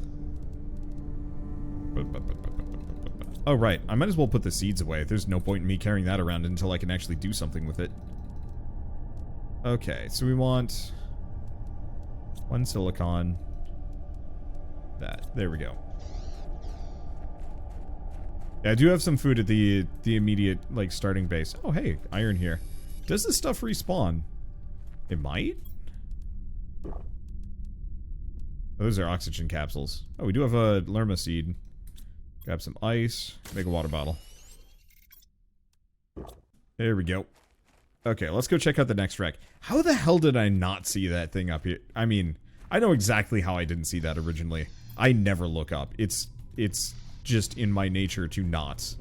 Oh, right. I might as well put the seeds away. There's no point in me carrying that around until I can actually do something with it. Okay, so we want 1 silicon. That. There we go. Yeah, I do have some food at the immediate, like, starting base. Oh, hey, iron here. Does this stuff respawn? It might? Oh, those are oxygen capsules. Oh, we do have a lerma seed. Grab some ice. Make a water bottle. There we go. Okay, let's go check out the next wreck. How the hell did I not see that thing up here? I mean, I know exactly how I didn't see that originally. I never look up. It's just in my nature to not.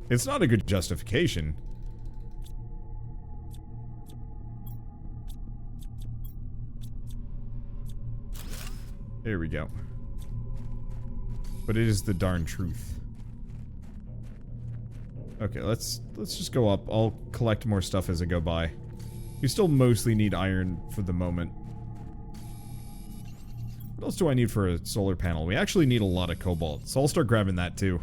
It's not a good justification. There we go. But it is the darn truth. Okay, let's just go up. I'll collect more stuff as I go by. You still mostly need iron for the moment. What else do I need for a solar panel? We actually need a lot of cobalt, so I'll start grabbing that too.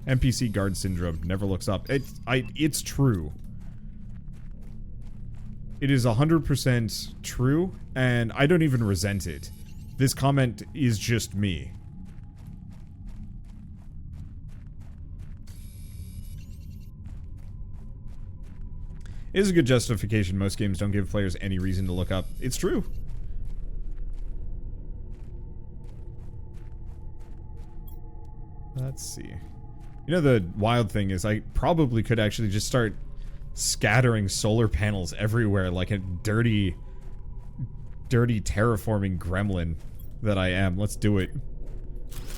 NPC guard syndrome never looks up. It's true. It is 100% true, and I don't even resent it. This comment is just me. It is a good justification. Most games don't give players any reason to look up. It's true. Let's see. You know, the wild thing is I probably could actually just start scattering solar panels everywhere like a dirty terraforming gremlin that I am. Let's do it.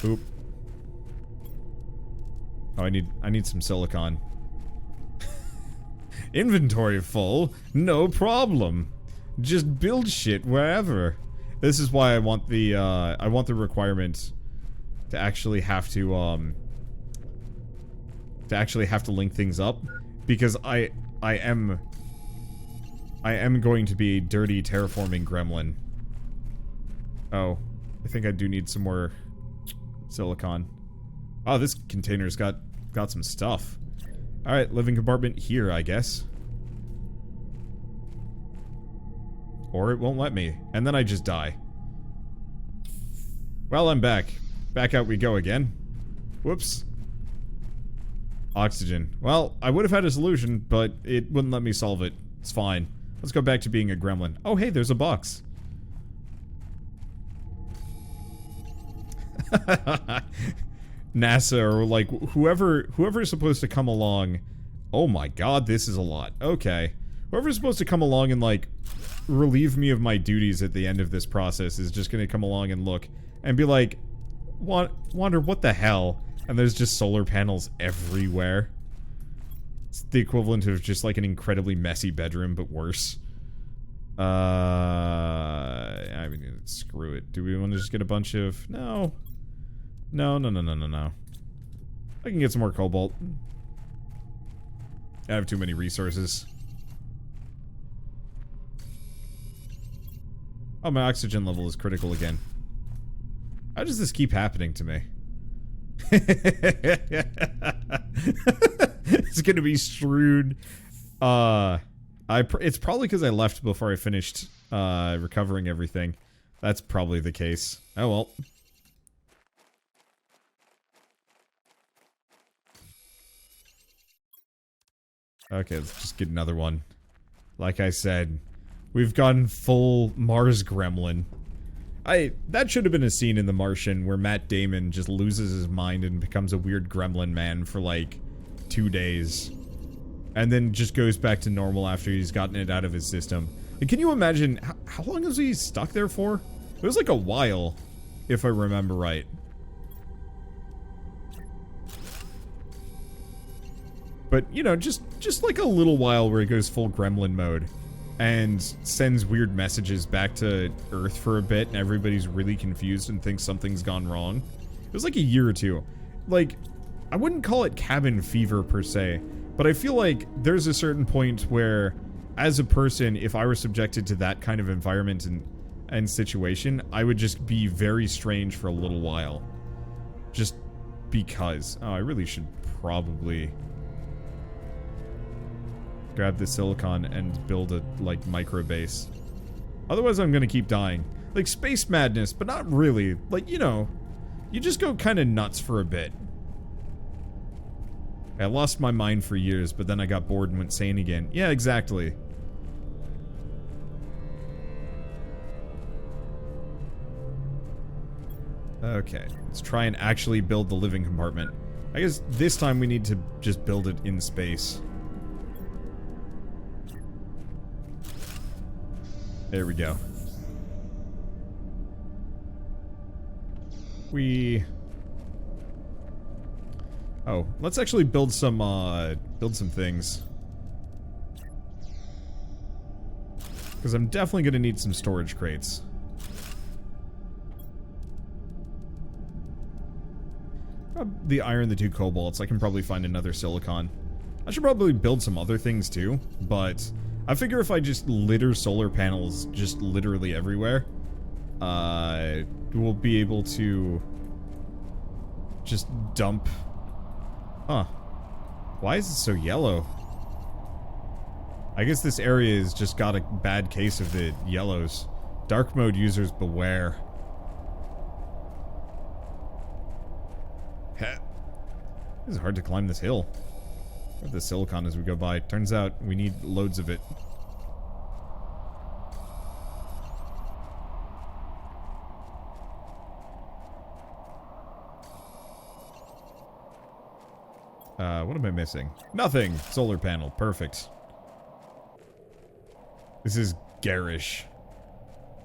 Oop. Oh, I need some silicon. Inventory full? No problem. Just build shit wherever. This is why I want the requirement to actually have to link things up, because I am going to be a dirty terraforming gremlin. Oh, I think I do need some more silicon. Oh, this container's got some stuff. Alright, living compartment here, I guess. Or it won't let me, and then I just die. Well, I'm back. Back out we go again. Whoops. Oxygen. Well, I would have had a solution, but it wouldn't let me solve it. It's fine. Let's go back to being a gremlin. Oh, hey, there's a box. NASA, or like whoever's supposed to come along. Oh my god, this is a lot. Okay. Whoever's supposed to come along and like relieve me of my duties at the end of this process is just gonna come along and look and be like, Wander, what the hell? And there's just solar panels everywhere. It's the equivalent of just like an incredibly messy bedroom, but worse. I mean, screw it. Do we want to just get a bunch of... No. No. I can get some more cobalt. I have too many resources. Oh, my oxygen level is critical again. How does this keep happening to me? It's gonna be strewed. It's probably because I left before I finished recovering everything. That's probably the case. Oh well. Okay, let's just get another one. Like I said, we've gone full Mars Gremlin. That should have been a scene in The Martian where Matt Damon just loses his mind and becomes a weird gremlin man for like 2 days. And then just goes back to normal after he's gotten it out of his system. Like, can you imagine, how long was he stuck there for? It was like a while, if I remember right. But, you know, just like a little while where he goes full gremlin mode. And sends weird messages back to Earth for a bit, and everybody's really confused and thinks something's gone wrong. It was like a year or two. Like, I wouldn't call it cabin fever per se, but I feel like there's a certain point where, as a person, if I were subjected to that kind of environment and situation, I would just be very strange for a little while. Just because. Oh, I really should probably grab the silicon and build a, like, micro base. Otherwise, I'm gonna keep dying. Like, space madness, but not really. Like, you know, you just go kind of nuts for a bit. I lost my mind for years, but then I got bored and went sane again. Yeah, exactly. Okay, let's try and actually build the living compartment. I guess this time we need to just build it in space. There we go. Oh, let's actually build some things. Because I'm definitely gonna need some storage crates. The iron, the 2 cobalts, I can probably find another silicon. I should probably build some other things too, but I figure if I just litter solar panels just literally everywhere, we'll be able to just dump... Huh. Why is it so yellow? I guess this area has just got a bad case of the yellows. Dark mode users beware. It's hard to climb this hill. Grab the silicon as we go by. Turns out we need loads of it. What am I missing? Nothing! Solar panel. Perfect. This is garish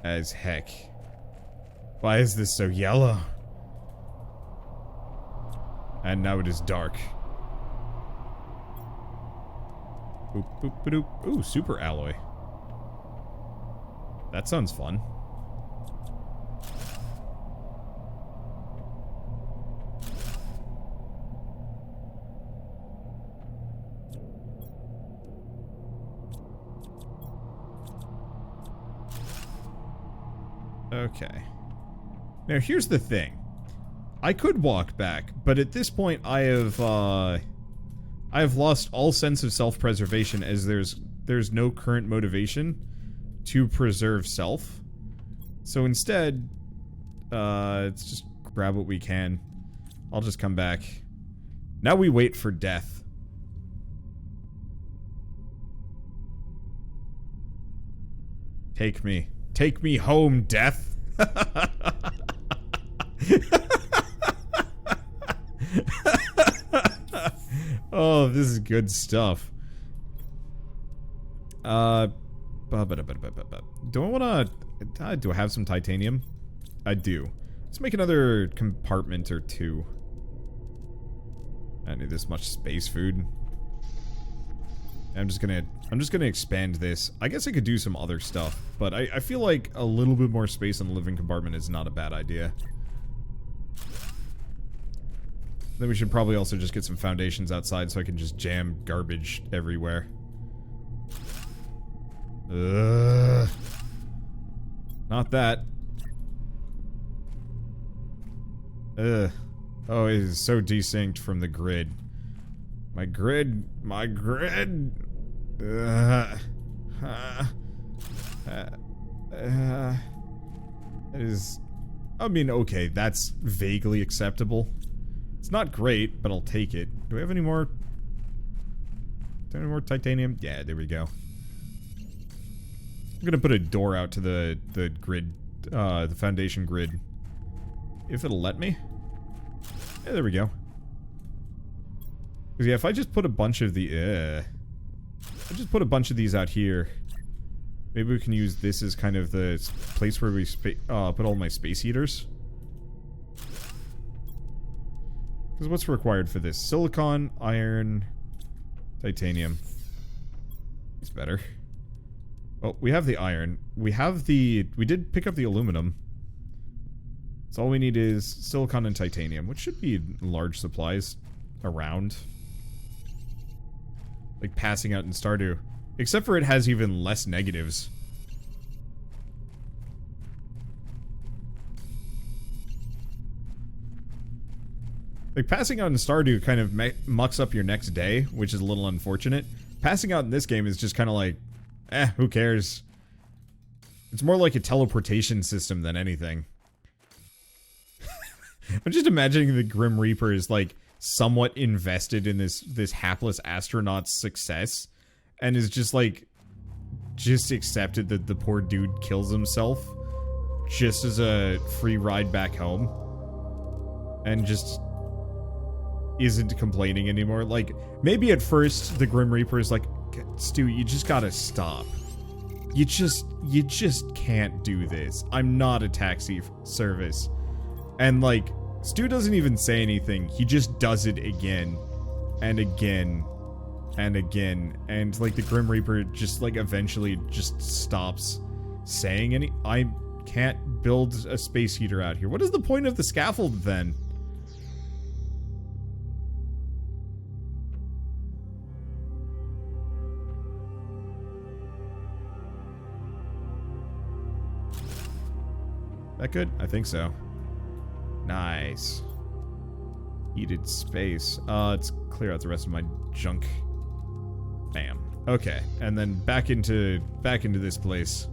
as heck. Why is this so yellow? And now it is dark. Boop, boop, ba-doop. Ooh, super alloy. That sounds fun. Okay. Now here's the thing. I could walk back, but at this point I have lost all sense of self-preservation as there's no current motivation to preserve self. So instead, let's just grab what we can. I'll just come back. Now we wait for death. Take me. Take me home, death. Oh, this is good stuff. Do I wanna... do I have some titanium? I do. Let's make another compartment or 2. I need this much space food. I'm just gonna expand this. I guess I could do some other stuff, but I feel like a little bit more space in the living compartment is not a bad idea. Then we should probably also just get some foundations outside so I can just jam garbage everywhere. Ugh. Not that. Ugh. Oh, it is so desynced from the grid. My grid. It is... I mean, okay, that's vaguely acceptable. It's not great, but I'll take it. Do we have any more... Do we have any more titanium? Yeah, there we go. I'm gonna put a door out to the grid, the foundation grid. If it'll let me. Yeah, there we go. Cause yeah, if I just put a bunch of the, I just put a bunch of these out here. Maybe we can use this as kind of the place where we put all my space heaters. Because what's required for this? Silicon, iron, titanium. It's better. Oh, we have the iron. We did pick up the aluminum. So all we need is silicon and titanium, which should be large supplies around. Like passing out in Stardew. Except for it has even less negatives. Like, passing out in Stardew kind of mucks up your next day, which is a little unfortunate. Passing out in this game is just kind of like, who cares? It's more like a teleportation system than anything. I'm just imagining the Grim Reaper is, like, somewhat invested in this hapless astronaut's success. And is just, like, just accepted that the poor dude kills himself. Just as a free ride back home. And just... isn't complaining anymore. Like, maybe at first the Grim Reaper is like, Stu, you just gotta stop. You just can't do this. I'm not a taxi service. And like, Stu doesn't even say anything. He just does it again and again and again. And like the Grim Reaper just like eventually just stops saying any. I can't build a space heater out here. What is the point of the scaffold then? That good? I think so. Nice. Heated space. Let's clear out the rest of my junk. Bam. Okay, and then back into this place.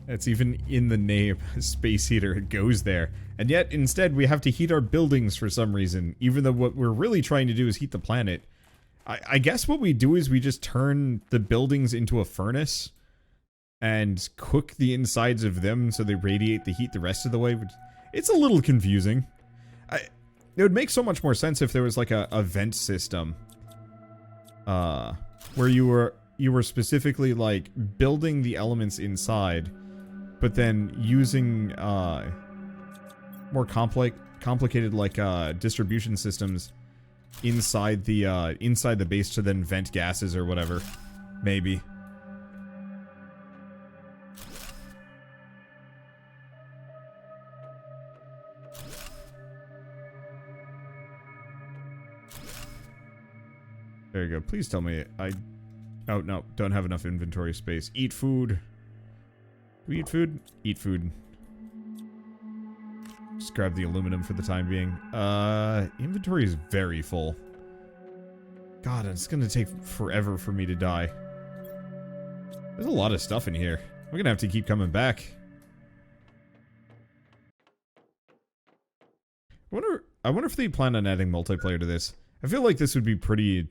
It's even in the name, space heater, it goes there. And yet, instead, we have to heat our buildings for some reason, even though what we're really trying to do is heat the planet. I guess what we do is we just turn the buildings into a furnace and cook the insides of them so they radiate the heat the rest of the way. It's a little confusing. It would make so much more sense if there was like a vent system. Where you were specifically like building the elements inside, but then using more complicated like distribution systems inside the base to then vent gases or whatever. Maybe. There you go. Please tell me oh no, don't have enough inventory space. Eat food. Do we eat food? Eat food. Just grab the aluminum for the time being. Inventory is very full. God, it's gonna take forever for me to die. There's a lot of stuff in here. We're gonna have to keep coming back. I wonder if they plan on adding multiplayer to this. I feel like this would be pretty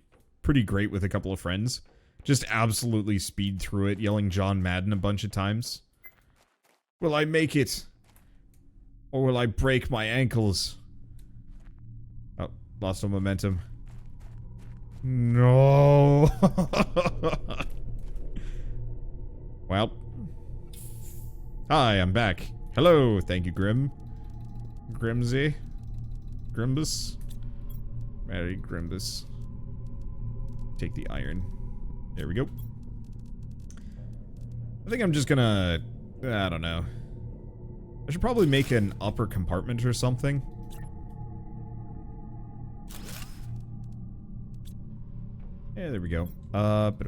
great with a couple of friends. Just absolutely speed through it, yelling John Madden a bunch of times. Will I make it? Or will I break my ankles? Oh, lost some momentum. No. Well. Hi, I'm back. Hello, thank you, Grim. Grimsy. Grimbus. Mary Grimbus. Take the iron. There we go. I think I'm just gonna... I don't know. I should probably make an upper compartment or something. Yeah, there we go. Like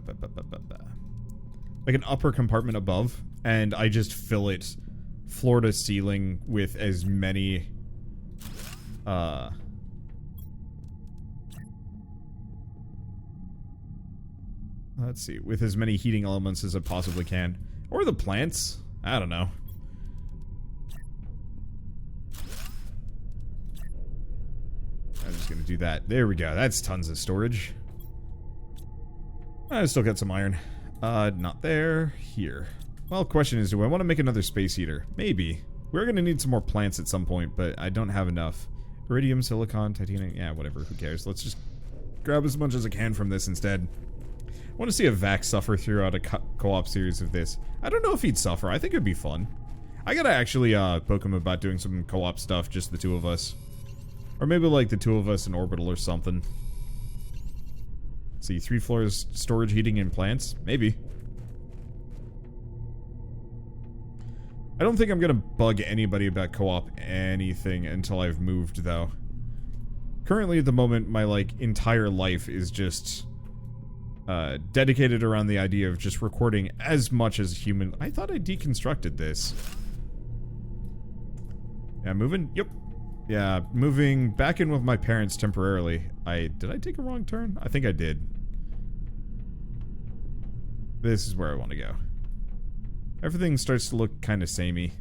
an upper compartment above, and I just fill it floor to ceiling with as many, let's see, with as many heating elements as I possibly can. Or the plants. I don't know. I'm just gonna do that. There we go. That's tons of storage. I still got some iron. Not there. Here. Well, question is, do I want to make another space heater? Maybe. We're gonna need some more plants at some point, but I don't have enough. Iridium, silicon, titanium, yeah, whatever, who cares. Let's just grab as much as I can from this instead. I want to see a Vax suffer throughout a co-op series of this. I don't know if he'd suffer. I think it'd be fun. I gotta actually poke him about doing some co-op stuff, just the two of us. Or maybe like the two of us in orbital or something. See, 3 floors, storage, heating, and plants? Maybe. I don't think I'm gonna bug anybody about co-op anything until I've moved, though. Currently, at the moment, my, like, entire life is just dedicated around the idea of just recording as much as human. I thought I deconstructed this. Yeah, moving? Yep. Yeah, moving back in with my parents temporarily. Did I take a wrong turn? I think I did. This is where I want to go. Everything starts to look kind of samey.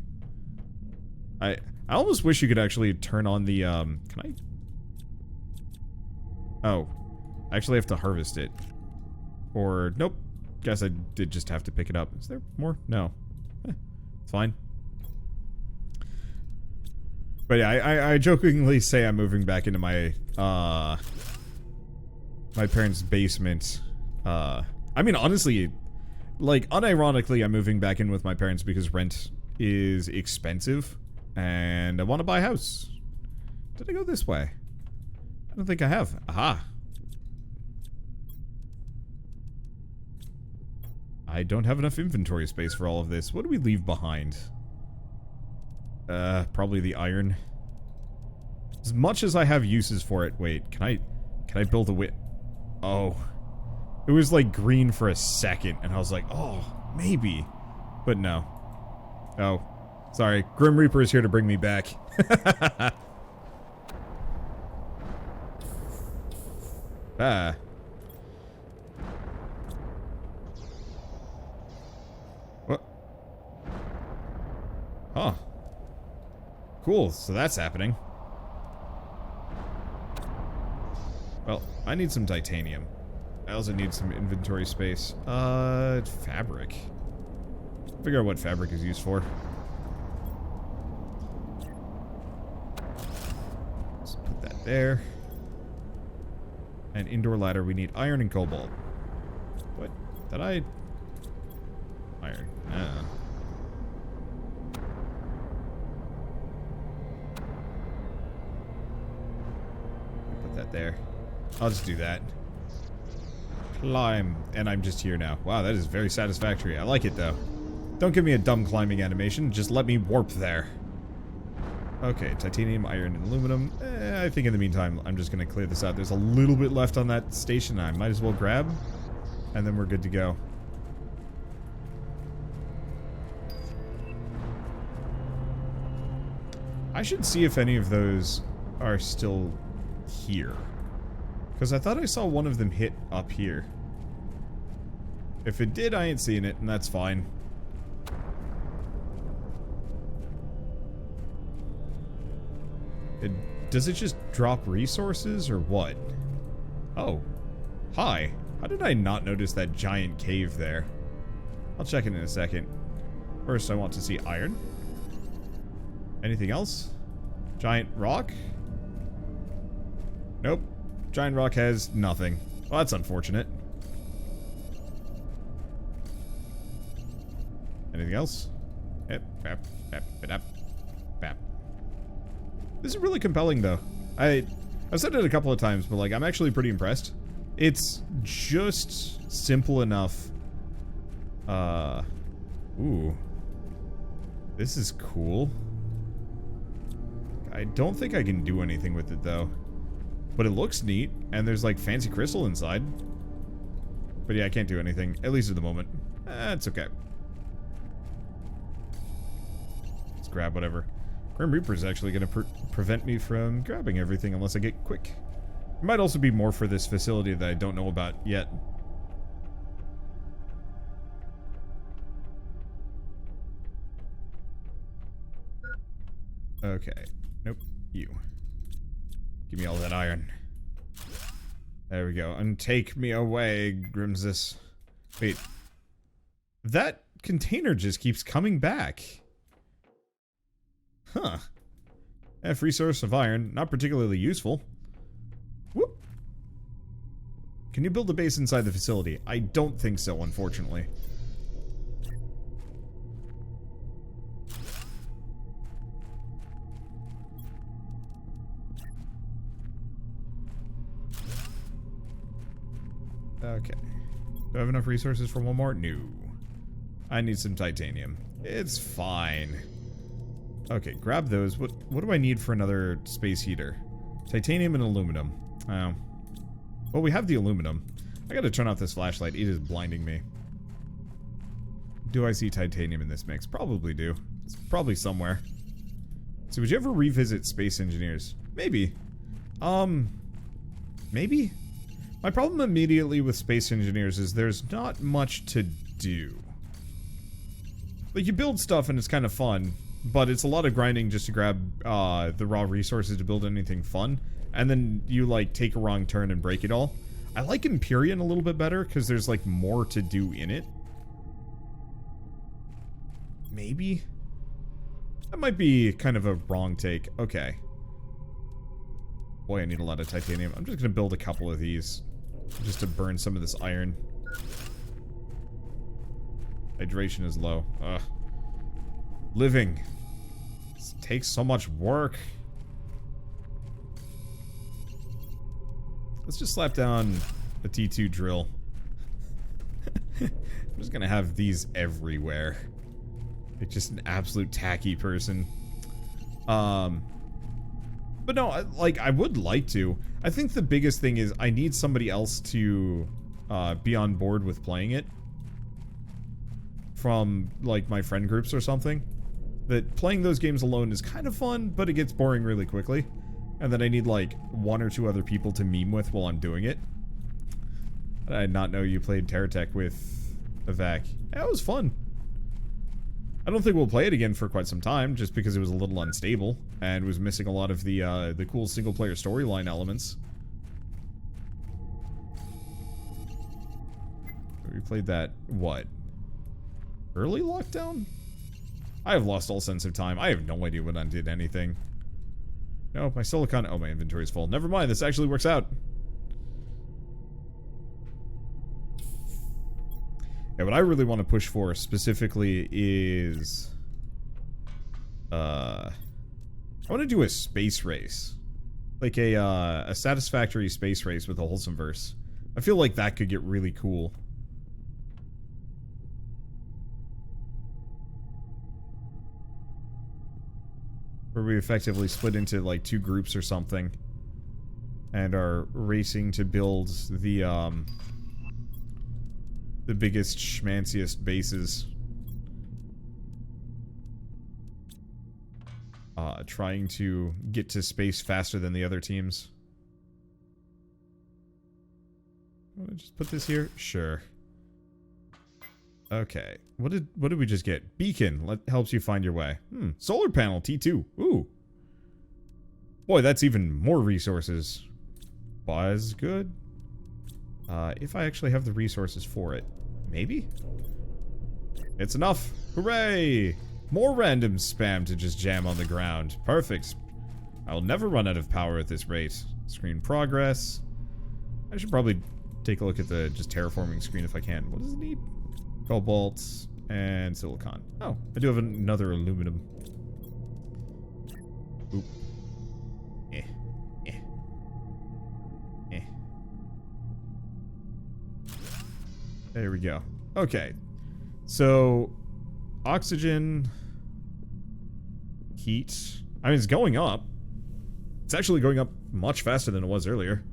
I almost wish you could actually turn on the, can I? Oh. I actually have to harvest it. Or, nope. Guess I did just have to pick it up. Is there more? No. It's fine. But yeah, I jokingly say I'm moving back into my, my parents' basement. I mean, honestly, like, unironically, I'm moving back in with my parents because rent is expensive, and I want to buy a house. Did I go this way? I don't think I have. Aha! I don't have enough inventory space for all of this. What do we leave behind? Probably the iron. As much as I have uses for it. Wait, can I build a Oh. It was like green for a second, and I was like, oh, maybe. But no. Oh. Sorry. Grim Reaper is here to bring me back. Ah. What? Huh. Cool, so that's happening. Well, I need some titanium. I also need some inventory space. Fabric. Figure out what fabric is used for. Let's put that there. And indoor ladder, we need iron and cobalt. What? Did I? Iron. Put that there. I'll just do that. Climb. And I'm just here now. Wow, that is very satisfactory. I like it, though. Don't give me a dumb climbing animation. Just let me warp there. Okay, titanium, iron, and aluminum. I think in the meantime, I'm just going to clear this out. There's a little bit left on that station I might as well grab. And then we're good to go. I should see if any of those are still here. Because I thought I saw one of them hit up here. If it did, I ain't seeing it, and that's fine. Does it just drop resources, or what? Oh. Hi. How did I not notice that giant cave there? I'll check it in a second. First, I want to see iron. Anything else? Giant rock? Nope. Giant rock has nothing. Well, that's unfortunate. Anything else? Yep. Bap, bap, bap, bap. This is really compelling, though. I've said it a couple of times, but, like, I'm actually pretty impressed. It's just simple enough. Ooh. This is cool. I don't think I can do anything with it, though. But it looks neat, and there's, like, fancy crystal inside. But yeah, I can't do anything, at least at the moment. It's okay. Let's grab whatever. Grim Reaper's actually going to prevent me from grabbing everything unless I get quick. There might also be more for this facility that I don't know about yet. Okay. Nope. You. Give me all that iron. There we go. And take me away, Grimsis. Wait. That container just keeps coming back. Huh. F resource of iron. Not particularly useful. Whoop. Can you build a base inside the facility? I don't think so, unfortunately. Okay. Do I have enough resources for one more? No. I need some titanium. It's fine. Okay, grab those. What do I need for another space heater? Titanium and aluminum. Oh. Well, we have the aluminum. I gotta turn off this flashlight. It is blinding me. Do I see titanium in this mix? Probably do. It's probably somewhere. So would you ever revisit Space Engineers? Maybe. Maybe? My problem immediately with Space Engineers is there's not much to do. Like, you build stuff and it's kind of fun, but it's a lot of grinding just to grab the raw resources to build anything fun, and then you, like, take a wrong turn and break it all. I like Empyrean a little bit better, because there's, like, more to do in it. Maybe? That might be kind of a wrong take. Okay. Boy, I need a lot of titanium. I'm just gonna build a couple of these, just to burn some of this iron. Hydration is low. Ugh. Living. This takes so much work. Let's just slap down a T2 drill. I'm just gonna have these everywhere. It's just an absolute tacky person. But no, I would like to. I think the biggest thing is I need somebody else to be on board with playing it. From, like, my friend groups or something. That playing those games alone is kind of fun, but it gets boring really quickly. And then I need, like, one or two other people to meme with while I'm doing it. I did not know you played TerraTech with Evac. Yeah, it was fun. I don't think we'll play it again for quite some time, just because it was a little unstable, and was missing a lot of the cool single-player storyline elements. We played that, what? Early lockdown? I have lost all sense of time. I have no idea when I did anything. No, my silicon... Oh, my inventory is full. Never mind, this actually works out. Yeah, what I really want to push for specifically is... I want to do a space race. Like a satisfactory space race with a wholesome verse. I feel like that could get really cool. Where we effectively split into, like, two groups or something. And are racing to build the biggest, schmanciest bases. Trying to get to space faster than the other teams. Want to just put this here? Sure. Okay. What did we just get? Beacon helps you find your way. Solar panel T2. Ooh. Boy, that's even more resources. Buzz good. If I actually have the resources for it. Maybe? It's enough. Hooray! More random spam to just jam on the ground. Perfect. I'll never run out of power at this rate. Screen progress. I should probably take a look at the just terraforming screen if I can. What does it need? Cobalt and silicon. Oh, I do have another aluminum. Oop. There we go. Okay. So, oxygen, heat. I mean, it's going up. It's actually going up much faster than it was earlier.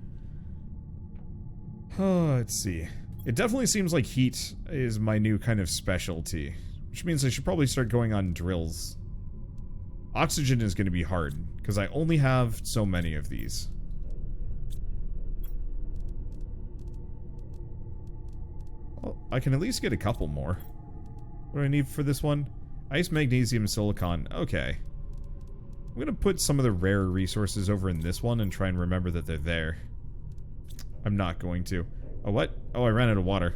Oh, let's see. It definitely seems like heat is my new kind of specialty, which means I should probably start going on drills. Oxygen is going to be hard, because I only have so many of these. Well, I can at least get a couple more. What do I need for this one? Ice, magnesium, silicon. Okay. I'm going to put some of the rare resources over in this one and try and remember that they're there. I'm not going to. Oh, what? Oh, I ran out of water.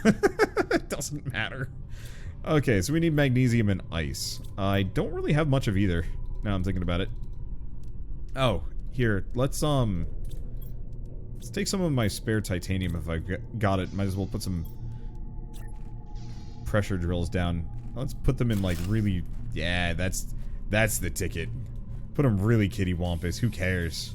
It doesn't matter. Okay, so we need magnesium and ice. I don't really have much of either, now I'm thinking about it. Oh, here, let's take some of my spare titanium if I've got it. Might as well put some pressure drills down. Let's put them in like really... Yeah, that's the ticket. Put them really kitty-wampus. Who cares?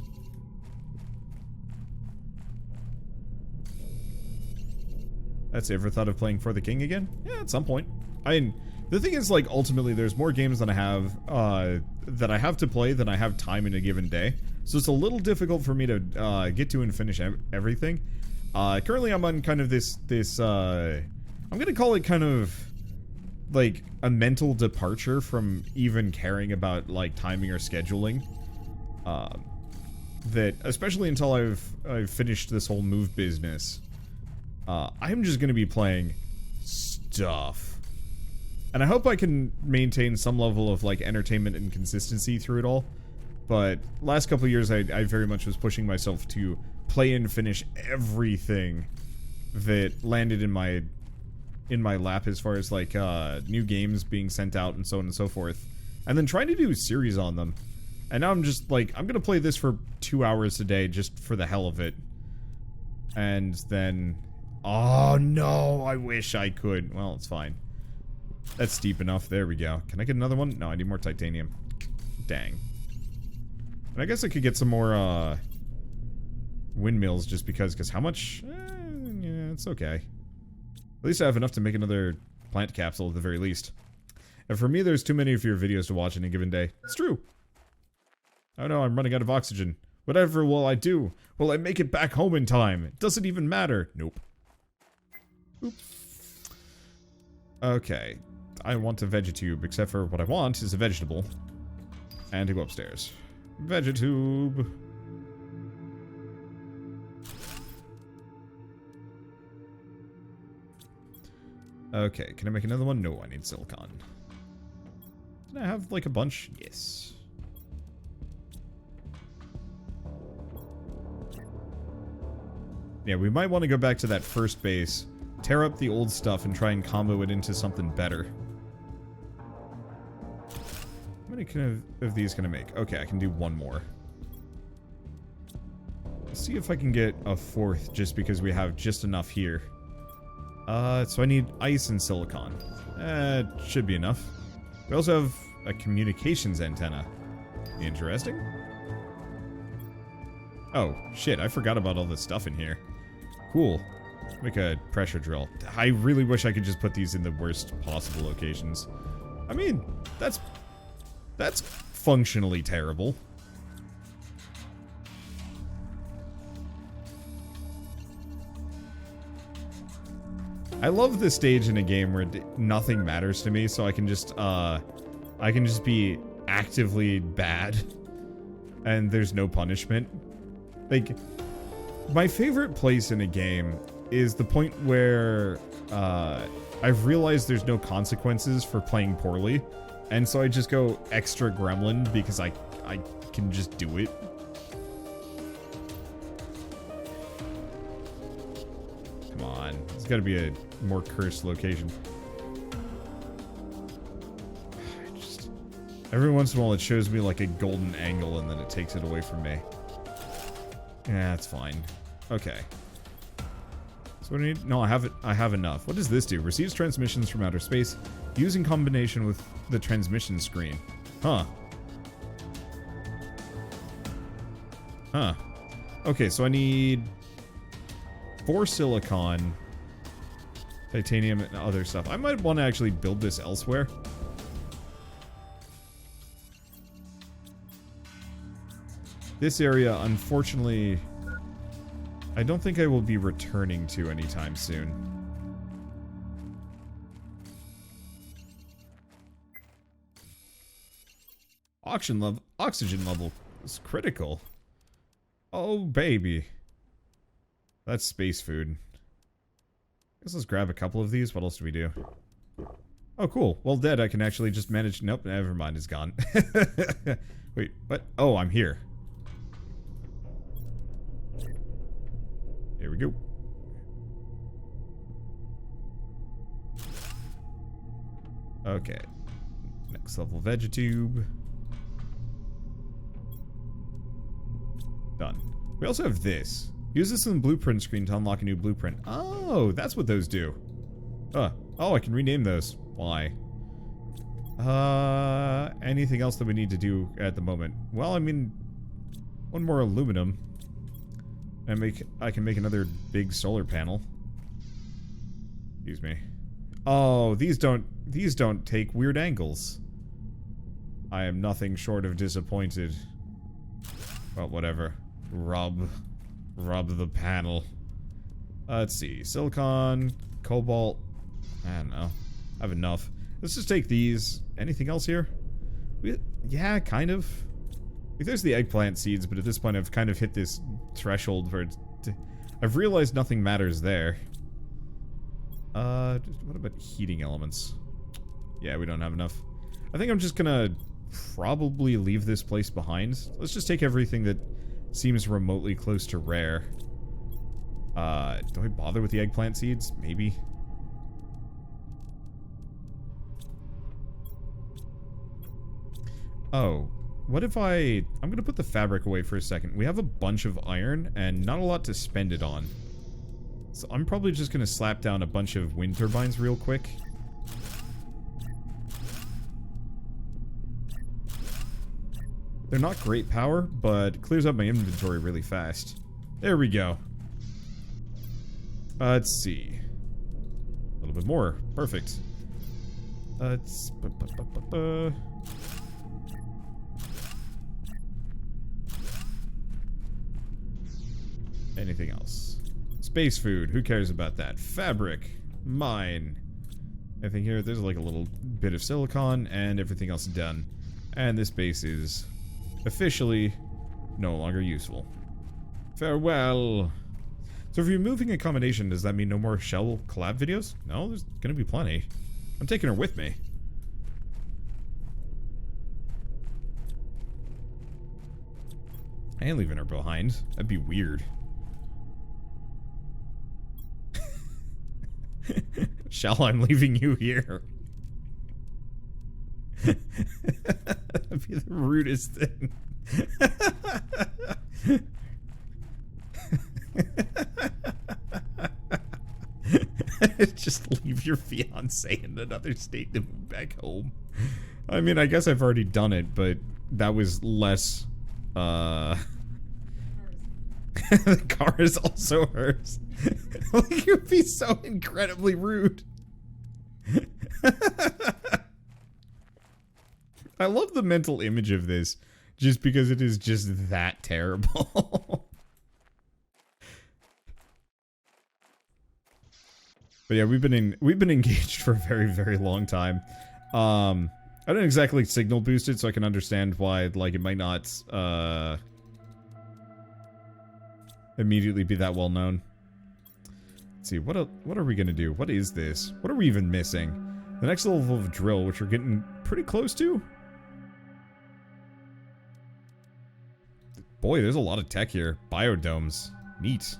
That's ever thought of playing For the King again? Yeah, at some point. I mean, the thing is, like, ultimately, there's more games than I have to play than I have time in a given day. So it's a little difficult for me to get to and finish everything. Currently, I'm on kind of this I'm gonna call it kind of like a mental departure from even caring about like timing or scheduling. That especially until I've finished this whole move business, I'm just gonna be playing stuff, and I hope I can maintain some level of like entertainment and consistency through it all. But last couple of years, I very much was pushing myself to play and finish everything that landed in my lap, as far as like new games being sent out and so on and so forth, and then trying to do a series on them. And now I'm just like, I'm gonna play this for 2 hours a day just for the hell of it, and then, oh no, I wish I could. Well, it's fine. That's steep enough. There we go. Can I get another one? No, I need more titanium. Dang. And I guess I could get some more windmills just because how much? Yeah, it's okay. At least I have enough to make another plant capsule at the very least. And for me, there's too many of your videos to watch in a given day. It's true. Oh no, I'm running out of oxygen. Whatever will I do? Will I make it back home in time? It doesn't even matter. Nope. Oop. Okay. I want a vegetube, except for what I want is a vegetable. And to go upstairs. Vegetube. Okay, can I make another one? No, I need silicon. Did I have like a bunch? Yes. Yeah, we might want to go back to that first base, tear up the old stuff, and try and combo it into something better. How many of these can I make? Okay, I can do one more. Let's see if I can get a fourth, just because we have just enough here. So I need ice and silicon. Should be enough. We also have a communications antenna. Interesting. Oh, shit, I forgot about all this stuff in here. Cool. Let's make a pressure drill. I really wish I could just put these in the worst possible locations. I mean, that's functionally terrible. I love this stage in a game where nothing matters to me, so I can just be actively bad, and there's no punishment. Like, my favorite place in a game is the point where I've realized there's no consequences for playing poorly, and so I just go extra Gremlin because I can just do it. Come on, there's got to be a more cursed location. Every once in a while it shows me like a golden angle and then it takes it away from me. Yeah, that's fine. Okay. So what do I need? No, I have enough. What does this do? Receives transmissions from outer space, used in combination with the transmission screen. Huh. Huh. Okay, so I need 4 silicon, titanium, and other stuff. I might want to actually build this elsewhere. This area, unfortunately, I don't think I will be returning to anytime soon. Oxygen level is critical. Oh, baby. That's space food. Guess let's grab a couple of these. What else do we do? Oh, cool. Well, dead, I can actually just manage... Nope, never mind, it's gone. Wait, what? Oh, I'm here. Here we go. Okay. Next level Vegetube. Done. We also have this. Use this in the blueprint screen to unlock a new blueprint. Oh, that's what those do. Oh, I can rename those. Why? Anything else that we need to do at the moment? Well, I mean, one more aluminum. And I can make another big solar panel. Excuse me. Oh, these don't take weird angles. I am nothing short of disappointed. Well, whatever. Rub the panel. Let's see. Silicon, cobalt. I don't know. I have enough. Let's just take these. Anything else here? Yeah, kind of. There's the eggplant seeds, but at this point I've kind of hit this threshold where I've realized nothing matters there. What about heating elements? Yeah, we don't have enough. I think I'm just gonna probably leave this place behind. Let's just take everything that seems remotely close to rare. Do I bother with the eggplant seeds? Maybe. Oh, what if I'm gonna put the fabric away for a second. We have a bunch of iron and not a lot to spend it on. So I'm probably just gonna slap down a bunch of wind turbines real quick. They're not great power, but it clears up my inventory really fast. There we go. Let's see. A little bit more. Perfect. Let's... Anything else? Space food. Who cares about that? Fabric. Mine. Anything here? There's like a little bit of silicon and everything else done. And this base is officially no longer useful. Farewell. So if you're moving accommodation, does that mean no more Shell collab videos? No, there's gonna be plenty. I'm taking her with me. I ain't leaving her behind. That'd be weird. Shall I'm leaving you here? That'd be the rudest thing. Just leave your fiance in another state to move back home. I mean, I guess I've already done it, but that was less, the car is also hers. Like, it would be so incredibly rude. I love the mental image of this, just because it is just that terrible. But yeah, we've been engaged for a very, very long time. I don't exactly signal boost it, so I can understand why, like, it might not immediately be that well known. Let's see, what are we gonna do? What is this? What are we even missing? The next level of drill, which we're getting pretty close to. Boy, there's a lot of tech here. Biodomes. Neat.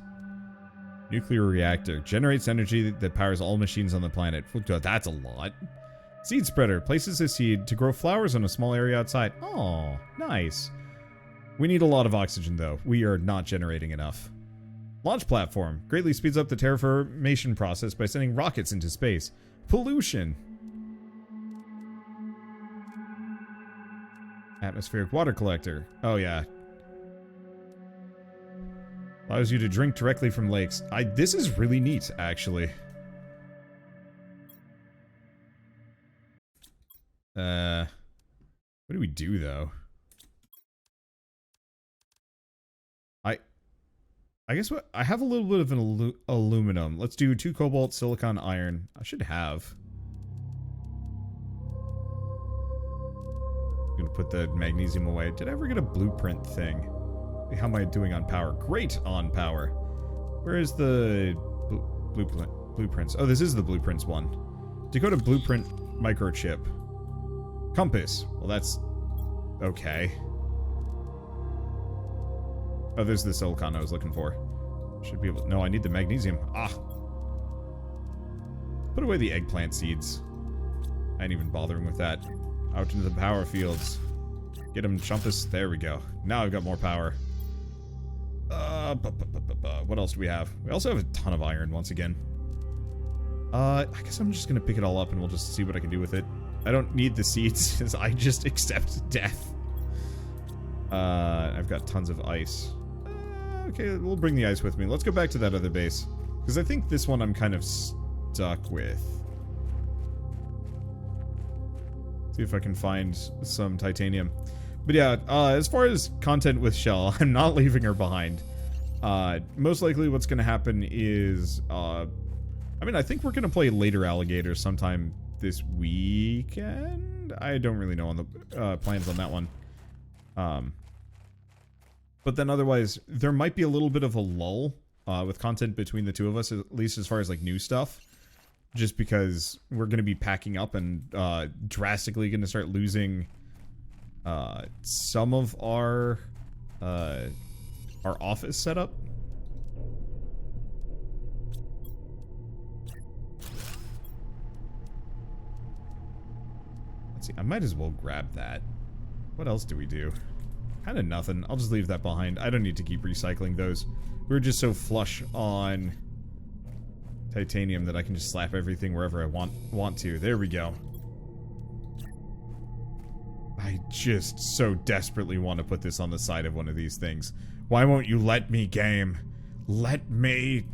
Nuclear reactor. Generates energy that powers all machines on the planet. That's a lot. Seed spreader. Places a seed to grow flowers on a small area outside. Oh, nice. We need a lot of oxygen, though. We are not generating enough. Launch platform. Greatly speeds up the terraformation process by sending rockets into space. Pollution. Atmospheric water collector. Oh, yeah. Allows you to drink directly from lakes. This is really neat, actually. What do we do, though? I guess what I have a little bit of an aluminum. Let's do 2 cobalt, silicon, iron. I should have. I'm gonna put the magnesium away. Did I ever get a blueprint thing? How am I doing on power? Great on power. Where is the blueprints? Oh, this is the blueprints one. Dakota blueprint microchip. Compass. Well, that's okay. Oh, there's the silicon I was looking for. Should be able to... No, I need the magnesium. Ah. Put away the eggplant seeds. I ain't even bothering with that. Out into the power fields. Get them, Chumpus. There we go. Now I've got more power. What else do we have? We also have a ton of iron once again. I guess I'm just gonna pick it all up and we'll just see what I can do with it. I don't need the seeds because I just accept death. I've got tons of ice. Okay, we'll bring the ice with me. Let's go back to that other base. Because I think this one I'm kind of stuck with. See if I can find some titanium. But yeah, as far as content with Shell, I'm not leaving her behind. Most likely what's going to happen is... I mean, I think we're going to play Later Alligator sometime this weekend? I don't really know on the plans on that one. But then otherwise, there might be a little bit of a lull with content between the two of us, at least as far as like new stuff. Just because we're going to be packing up and drastically going to start losing some of our office setup. Let's see, I might as well grab that. What else do we do? Kind of nothing. I'll just leave that behind. I don't need to keep recycling those. We're just so flush on titanium that I can just slap everything wherever I want to. There we go. I just so desperately want to put this on the side of one of these things. Why won't you let me, game? Let me...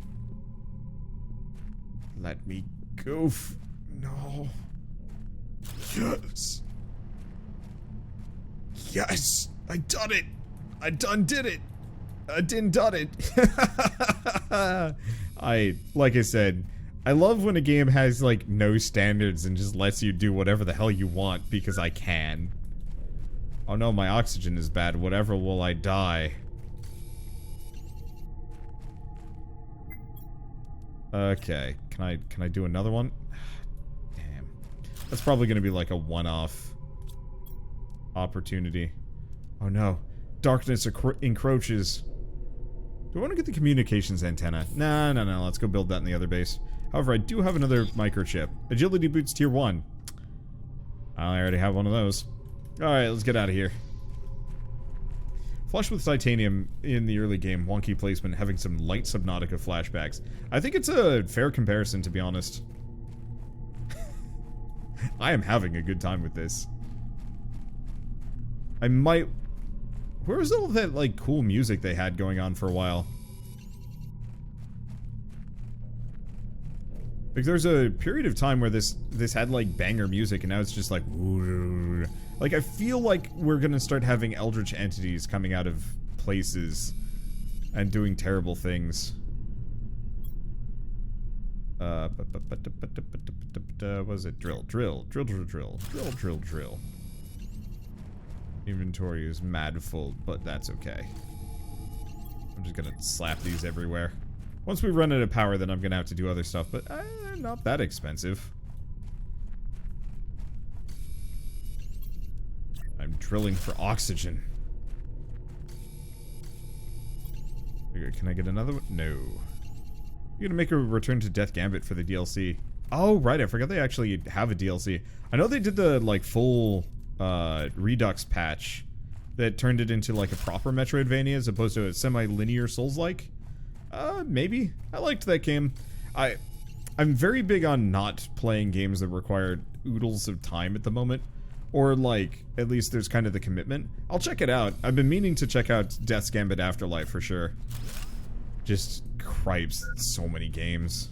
Let me goof. No. Yes. Yes. I done it. I done did it. I done it. Like I said, I love when a game has, like, no standards and just lets you do whatever the hell you want because I can. Oh no, my oxygen is bad. Whatever will I die? Okay. Can I do another one? Damn. That's probably gonna be like a one-off opportunity. Oh no. Darkness encroaches. Do I want to get the communications antenna? No. Let's go build that in the other base. However, I do have another microchip. Agility boots tier 1. I already have one of those. Alright, let's get out of here. Flush with titanium in the early game. Wonky placement, having some light Subnautica flashbacks. I think it's a fair comparison, to be honest. I am having a good time with this. I might... Where was all that, like, cool music they had going on for a while? Like, there's a period of time where this had, like, banger music, and now it's just like... Like, I feel like we're gonna start having eldritch entities coming out of places and doing terrible things. What was it? Drill. Inventory is mad full, but that's okay. I'm just gonna slap these everywhere. Once we run out of power, then I'm gonna have to do other stuff, but not that expensive. I'm drilling for oxygen. Can I get another one? No. You're gonna make a Return to Death Gambit for the DLC. Oh, right, I forgot they actually have a DLC. I know they did the, like, full... Redux patch that turned it into like a proper Metroidvania as opposed to a semi-linear Souls-like. Maybe. I liked that game. I'm very big on not playing games that require oodles of time at the moment. Or like, at least there's kind of the commitment. I'll check it out. I've been meaning to check out Death's Gambit Afterlife for sure. Just cripes, so many games.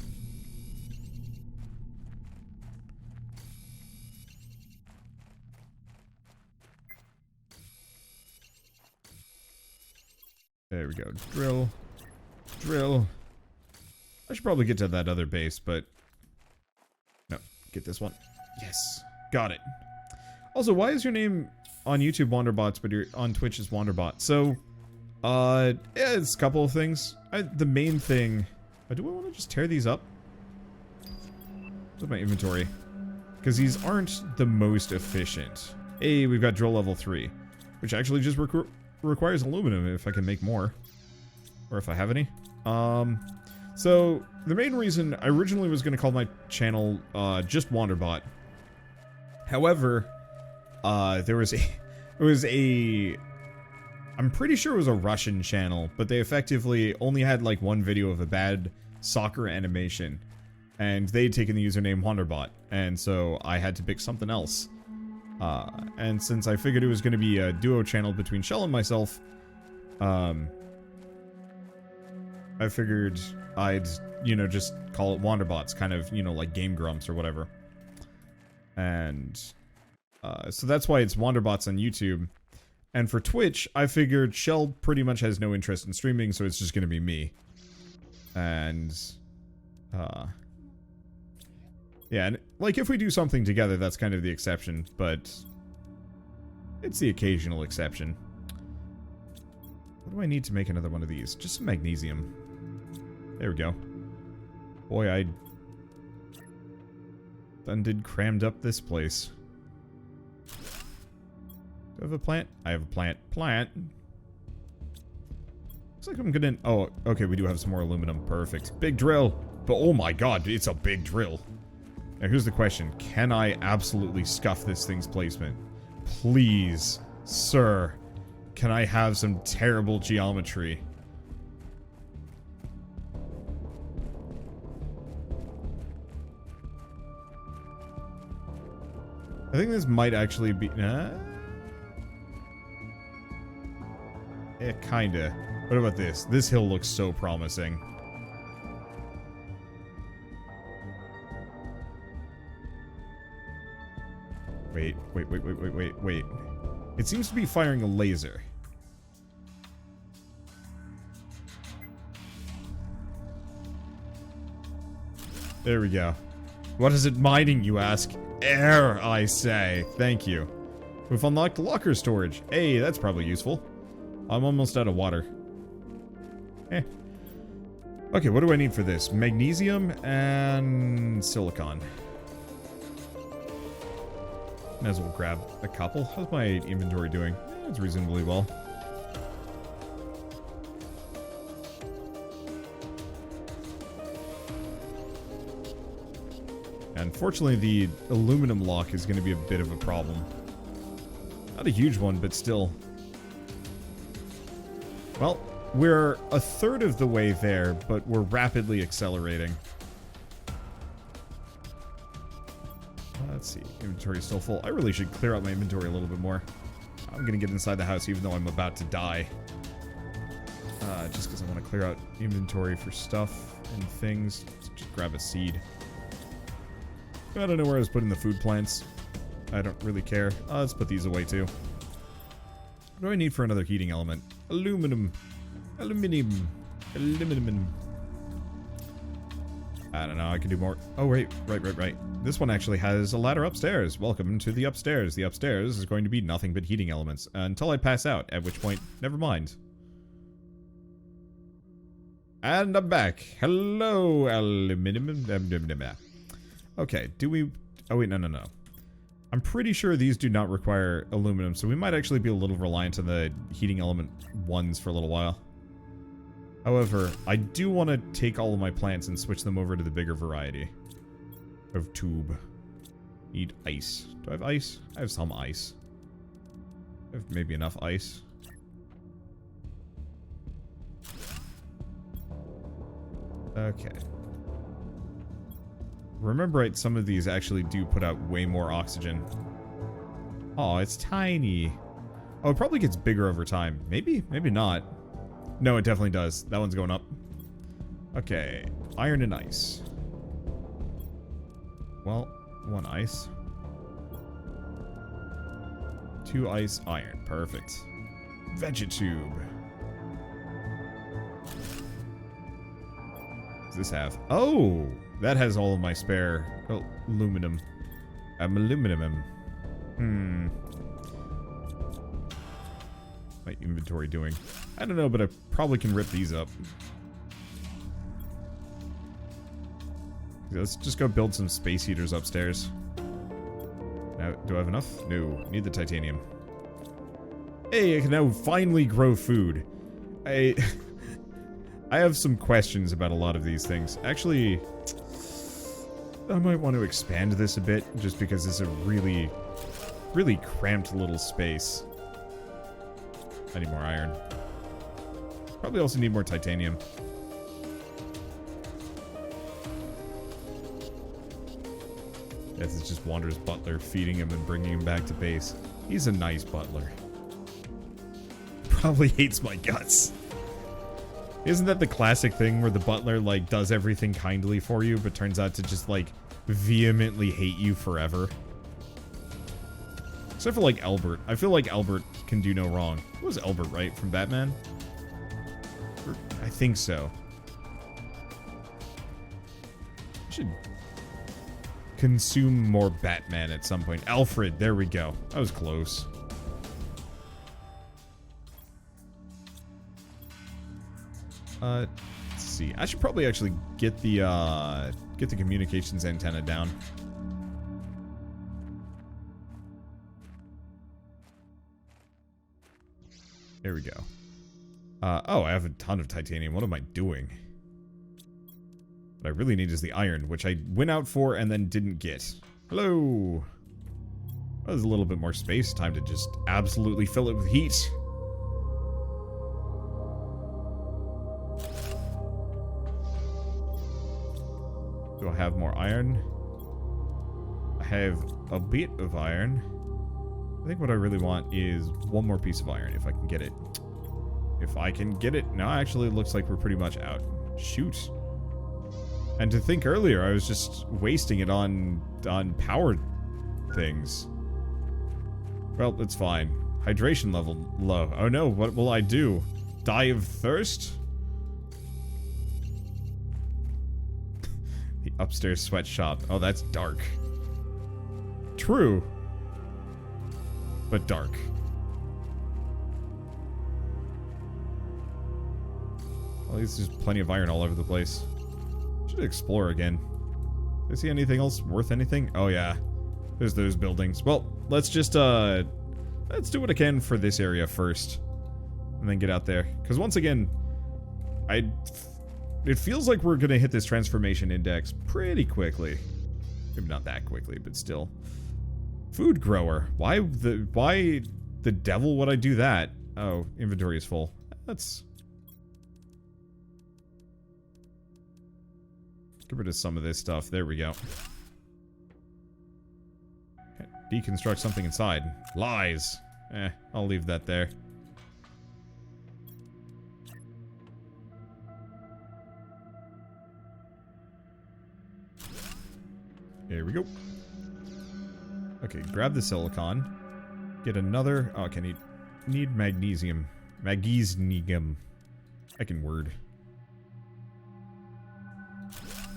There we go. Drill. drill. I should probably get to that other base, but... No, get this one. Yes, got it. Also, why is your name on YouTube Wanderbots, but you're on Twitch is Wanderbot? So, yeah, it's a couple of things. The main thing... do I want to just tear these up? What's my inventory? Because these aren't the most efficient. Hey, we've got drill level 3, which actually just requires aluminum if I can make more. Or if I have any. So, the main reason I originally was going to call my channel, just Wanderbot. However, there was I'm pretty sure it was a Russian channel, but they effectively only had like one video of a bad soccer animation. And they had taken the username Wanderbot, and so I had to pick something else. And since I figured it was going to be a duo channel between Shell and myself, I figured I'd, you know, just call it Wanderbots, kind of, you know, like Game Grumps or whatever. And so that's why it's Wanderbots on YouTube. And for Twitch, I figured Shell pretty much has no interest in streaming, so it's just going to be me. And, yeah, and, like, if we do something together, that's kind of the exception, but it's the occasional exception. What do I need to make another one of these? Just some magnesium. There we go. Boy, I done did crammed up this place. Do I have a plant? I have a plant. Plant. Looks like I'm gonna... Oh, okay, we do have some more aluminum. Perfect. Big drill. But oh my god, it's a big drill. Now here's the question. Can I absolutely scuff this thing's placement? Please, sir. Can I have some terrible geometry? I think this might actually be... Yeah, kinda. What about this? This hill looks so promising. Wait. It seems to be firing a laser. There we go. What is it mining, you ask? Air, I say. Thank you. We've unlocked locker storage. Hey, that's probably useful. I'm almost out of water. Okay, what do I need for this? Magnesium and silicon. Might as well grab a couple. How's my inventory doing? It's reasonably well. Unfortunately, the aluminum lock is going to be a bit of a problem. Not a huge one, but still. Well, we're a third of the way there, but we're rapidly accelerating. Let's see. Inventory is still full. I really should clear out my inventory a little bit more. I'm going to get inside the house even though I'm about to die. Just because I want to clear out inventory for stuff and things. So just grab a seed. I don't know where I was putting the food plants. I don't really care. Let's put these away too. What do I need for another heating element? Aluminum. Aluminium. Aluminum. I don't know, I can do more. Oh, right. This one actually has a ladder upstairs. Welcome to the upstairs. The upstairs is going to be nothing but heating elements until I pass out, at which point, never mind. And I'm back. Hello, aluminum. Okay, do we... Oh, wait, no. I'm pretty sure these do not require aluminum, so we might actually be a little reliant on the heating element ones for a little while. However, I do want to take all of my plants and switch them over to the bigger variety of tube. Need ice. Do I have ice? I have some ice. I have maybe enough ice. Okay. Remember, right, some of these actually do put out way more oxygen. Oh, it's tiny. Oh, it probably gets bigger over time. Maybe not. No, it definitely does. That one's going up. Okay. Iron and ice. Well, 1 ice. 2 ice, iron. Perfect. Vegetube. does this have? Oh, that has all of my spare aluminum. Aluminum. My inventory doing? I don't know, but I probably can rip these up. Let's just go build some space heaters upstairs. Now, do I have enough? No. Need the titanium. Hey, I can now finally grow food. I have some questions about a lot of these things. Actually, I might want to expand this a bit, just because it's a really, really cramped little space. I need more iron. Probably also need more titanium. This is just Wander's butler feeding him and bringing him back to base. He's a nice butler. Probably hates my guts. Isn't that the classic thing where the butler, like, does everything kindly for you, but turns out to just, like, vehemently hate you forever? Except for, like, Albert. I feel like Albert can do no wrong. What was Albert, right? From Batman? I think so. I should consume more Batman at some point. Alfred, there we go. I was close. Let's see. I should probably actually get the communications antenna down. There we go. Oh, I have a ton of titanium. What am I doing? What I really need is the iron, which I went out for and then didn't get. Hello! Oh, there's a little bit more space. Time to just absolutely fill it with heat. Do I have more iron? I have a bit of iron. I think what I really want is one more piece of iron, if I can get it. If I can get it. No, actually, it looks like we're pretty much out. Shoot. And to think earlier, I was just wasting it on power things. Well, it's fine. Hydration level low. Oh no, what will I do? Die of thirst? The upstairs sweatshop. Oh, that's dark. True. But dark. Well, at least there's plenty of iron all over the place. Should explore again. Do I see anything else worth anything? Oh yeah. There's those buildings. Well, let's just let's do what I can for this area first. And then get out there. Because once again, it feels like we're gonna hit this transformation index pretty quickly. Maybe not that quickly, but still. Food grower. Why the devil would I do that? Oh, inventory is full. That's... Get rid of some of this stuff. There we go. Okay. Deconstruct something inside. Lies. I'll leave that there. There we go. Okay, grab the silicon. Get another... Oh, okay, need magnesium. Magnesium. I can word.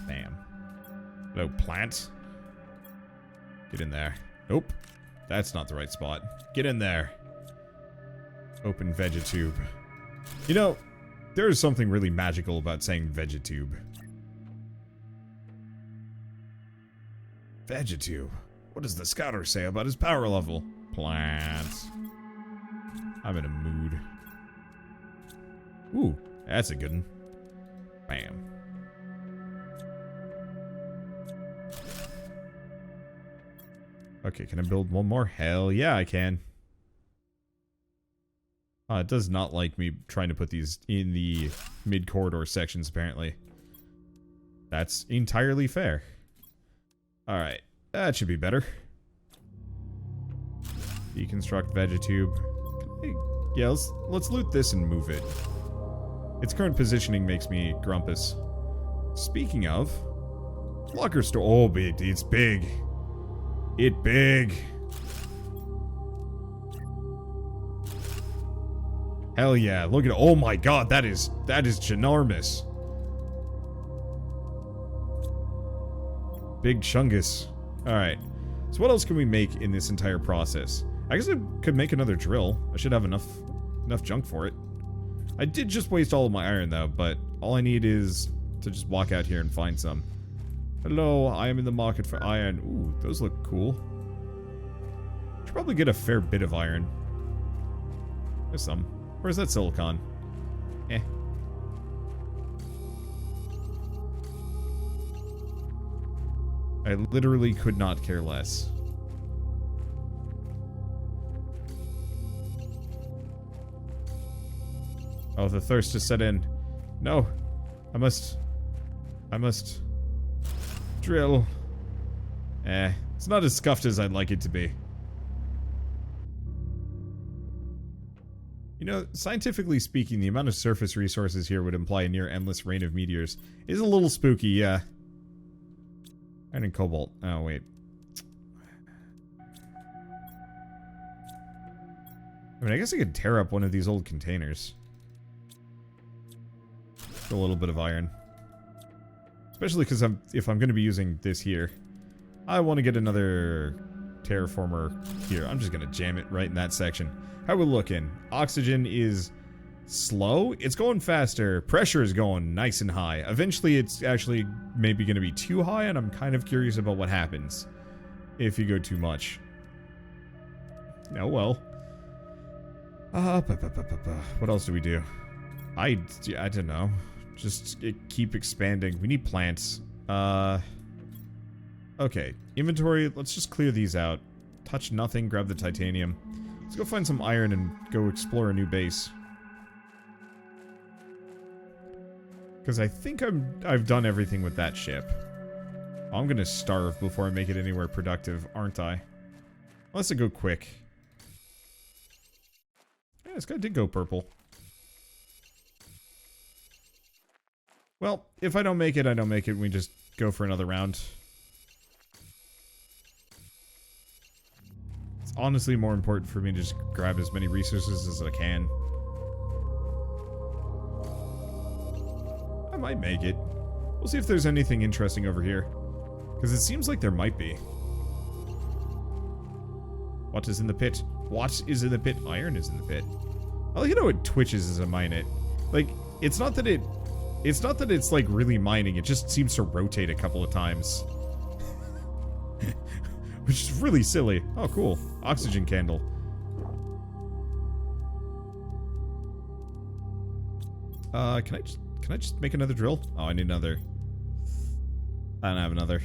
Bam. Hello, plant. Get in there. Nope. That's not the right spot. Get in there. Open vegetube. You know, there is something really magical about saying vegetube. Vegetube. What does the scouter say about his power level? Plants. I'm in a mood. Ooh, that's a good one. Bam. Okay, can I build one more? Hell yeah, I can. It does not like me trying to put these in the mid-corridor sections, apparently. That's entirely fair. Alright, that should be better. Deconstruct vegetube. Yeah, let's loot this and move it. Its current positioning makes me grumpus. Speaking of... Locker store. Oh, it's big. It big. Hell yeah, look at it. Oh my god, that is ginormous. Big chungus. Alright. So what else can we make in this entire process? I guess I could make another drill. I should have enough junk for it. I did just waste all of my iron though, but all I need is to just walk out here and find some. Hello, I am in the market for iron. Ooh, those look cool. Should probably get a fair bit of iron. There's some. Where's that silicon? Eh. I literally could not care less. Oh, the thirst has set in. No. I must drill. It's not as scuffed as I'd like it to be. You know, scientifically speaking, the amount of surface resources here would imply a near endless rain of meteors. It is a little spooky, yeah. Iron and cobalt. Oh, wait. I mean, I guess I could tear up one of these old containers. A little bit of iron. Especially because if I'm going to be using this here, I want to get another terraformer here. I'm just going to jam it right in that section. How we looking? Oxygen is slow. It's going faster. Pressure is going nice and high. Eventually, it's actually maybe going to be too high, and I'm kind of curious about what happens if you go too much. Oh, well. What else do we do? I don't know. Just keep expanding. We need plants. Okay. Inventory. Let's just clear these out. Touch nothing. Grab the titanium. Let's go find some iron and go explore a new base. Because I think I've done everything with that ship. I'm gonna starve before I make it anywhere productive, aren't I? Unless I go quick. Yeah, this guy did go purple. Well, if I don't make it, I don't make it. We just go for another round. It's honestly more important for me to just grab as many resources as I can. I might make it. We'll see if there's anything interesting over here. Because it seems like there might be. What is in the pit? What is in the pit? Iron is in the pit. I like how it twitches as I mine it. Like, it's not that it's like really mining, it just seems to rotate a couple of times. Which is really silly. Oh, cool. Oxygen candle. Can I just make another drill? Oh, I need another. I don't have another.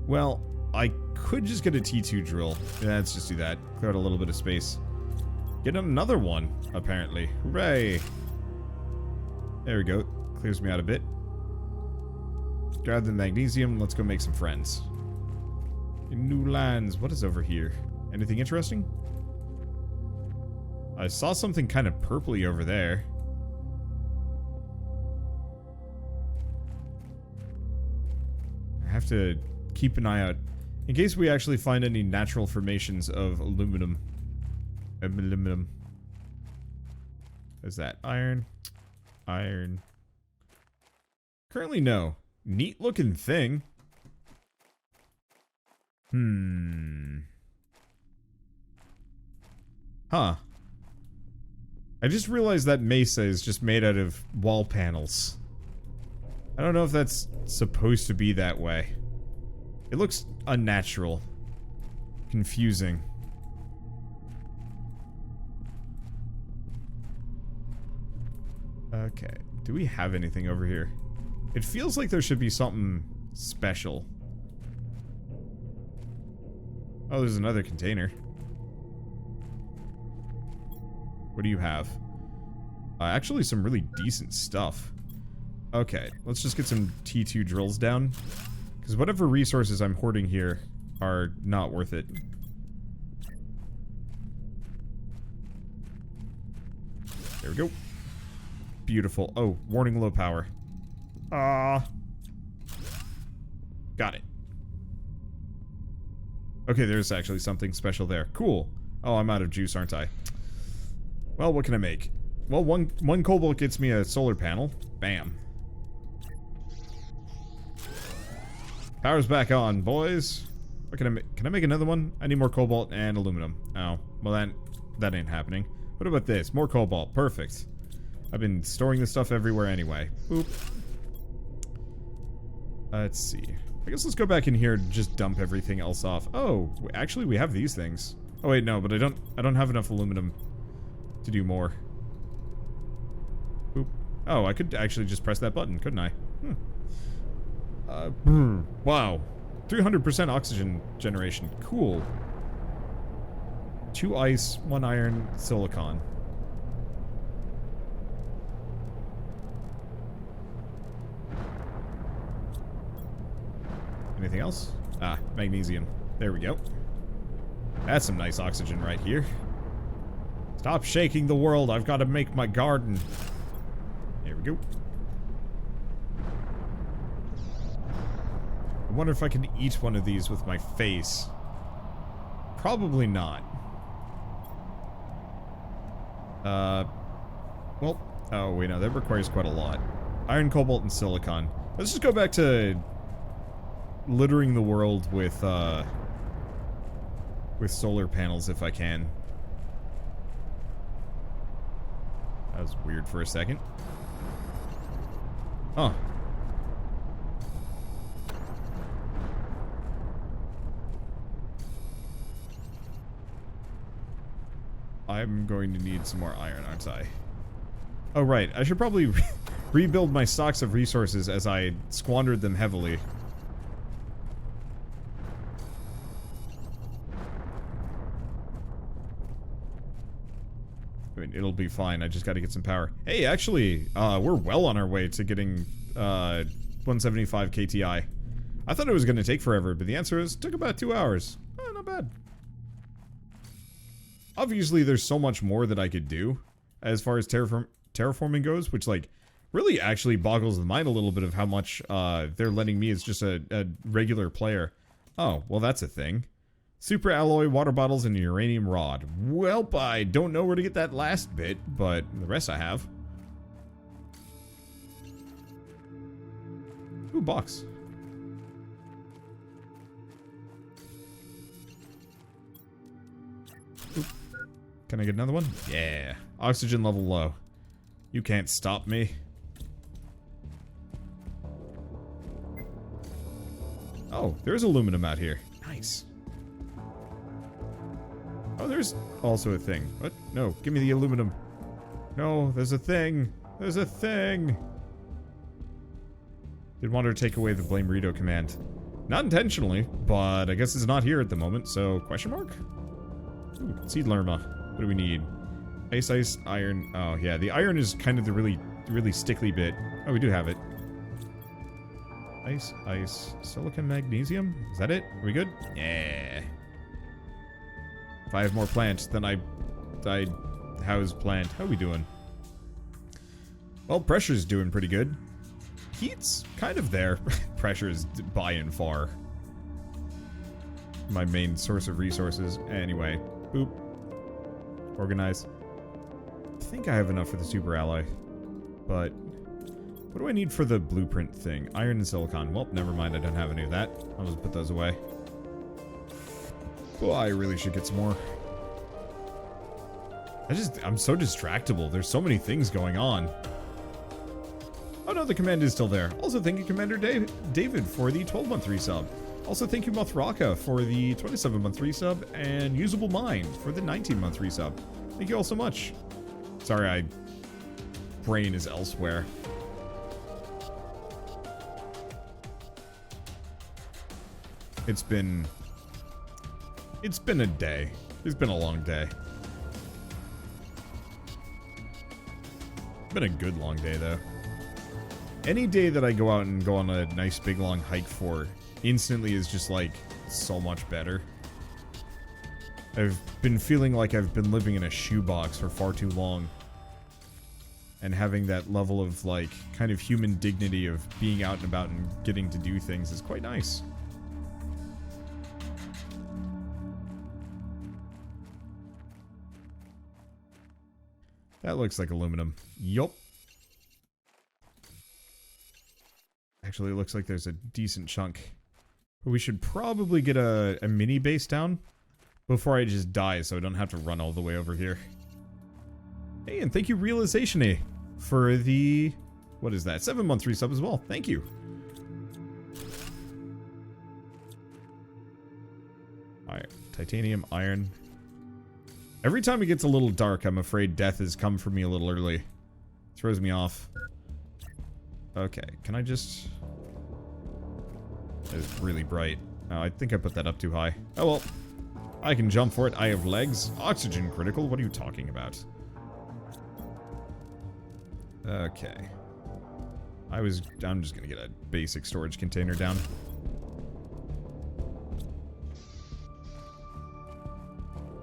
Well, I could just get a T2 drill. Yeah, let's just do that. Clear out a little bit of space. Get another one, apparently. Hooray! There we go. Clears me out a bit. Grab the magnesium. Let's go make some friends. New lands. What is over here? Anything interesting? I saw something kind of purpley over there. I have to keep an eye out in case we actually find any natural formations of aluminum. Aluminum. Is that iron? Iron. Currently, no. Neat looking thing. Huh. I just realized that mesa is just made out of wall panels. I don't know if that's supposed to be that way. It looks unnatural. Confusing. Okay. Do we have anything over here? It feels like there should be something special. Oh, there's another container. What do you have? Actually, some really decent stuff. Okay, let's just get some T2 drills down. Because whatever resources I'm hoarding here are not worth it. There we go. Beautiful. Oh, warning low power. Got it. Okay, there's actually something special there. Cool. Oh, I'm out of juice, aren't I? Well, what can I make? Well, one cobalt gets me a solar panel. Bam. Power's back on, boys. What can I make another one? I need more cobalt and aluminum. Oh, well that ain't happening. What about this? More cobalt. Perfect. I've been storing this stuff everywhere anyway. Boop. Let's see. I guess let's go back in here and just dump everything else off. Oh, actually we have these things. Oh wait, no, but I don't have enough aluminum to do more. Boop. Oh, I could actually just press that button, couldn't I? Wow. 300% oxygen generation. Cool. 2 ice, 1 iron, silicon. Anything else? Ah, magnesium. There we go. That's some nice oxygen right here. Stop shaking the world. I've got to make my garden. There we go. I wonder if I can eat one of these with my face. Probably not. Well, oh wait, no, that requires quite a lot. Iron, cobalt, and silicon. Let's just go back to littering the world with solar panels if I can. That was weird for a second. Huh. I'm going to need some more iron, aren't I? Oh, right. I should probably rebuild my stocks of resources as I squandered them heavily. I mean, it'll be fine. I just gotta get some power. Hey, actually, we're well on our way to getting 175 KTI. I thought it was gonna take forever, but the answer is, it took about 2 hours. Oh, not bad. Obviously, there's so much more that I could do as far as terraforming goes, which, like, really actually boggles the mind a little bit of how much they're letting me as just a regular player. Oh, well, that's a thing. Super alloy, water bottles, and a uranium rod. Welp, I don't know where to get that last bit, but the rest I have. Ooh, box. Oop. Can I get another one? Yeah. Oxygen level low. You can't stop me. Oh, there's aluminum out here. Nice. Oh, there's also a thing. What? No, give me the aluminum. No, there's a thing. There's a thing. Did want to take away the blame Rito command. Not intentionally, but I guess it's not here at the moment, so question mark? Ooh, seed lerma. What do we need? Ice, iron. Oh, yeah, the iron is kind of the really stickly bit. Oh, we do have it. Ice, silicon, magnesium? Is that it? Are we good? Yeah. If I have more plant, then I house plant. How are we doing? Well, pressure's doing pretty good. Heat's kind of there. Pressure is by and far my main source of resources. Anyway, boop. Organize. I think I have enough for the super alloy, but what do I need for the blueprint thing? Iron and silicon. Well, never mind. I don't have any of that. I'll just put those away. Well, I really should get some more. I'm so distractible. There's so many things going on. Oh no, the command is still there. Also, thank you, Commander David, for the 12-month resub. Also, thank you, Mothraka, for the 27-month resub, and Usable Mind for the 19-month resub. Thank you all so much. Sorry, brain is elsewhere. It's been a day. It's been a long day. It's been a good long day, though. Any day that I go out and go on a nice big long hike for instantly is just like so much better. I've been feeling like I've been living in a shoebox for far too long. And having that level of like kind of human dignity of being out and about and getting to do things is quite nice. That looks like aluminum. Yup. Actually, it looks like there's a decent chunk But we should probably get a mini base down before I just die so I don't have to run all the way over here. Hey, and thank you, Realization A, for the... What is that? 7-month resub as well. Thank you. Iron, titanium, iron. Every time it gets a little dark, I'm afraid death has come for me a little early. Throws me off. Okay, can I just... It's really bright. Oh, I think I put that up too high. Oh well. I can jump for it. I have legs. Oxygen critical? What are you talking about? Okay. I'm just gonna get a basic storage container down.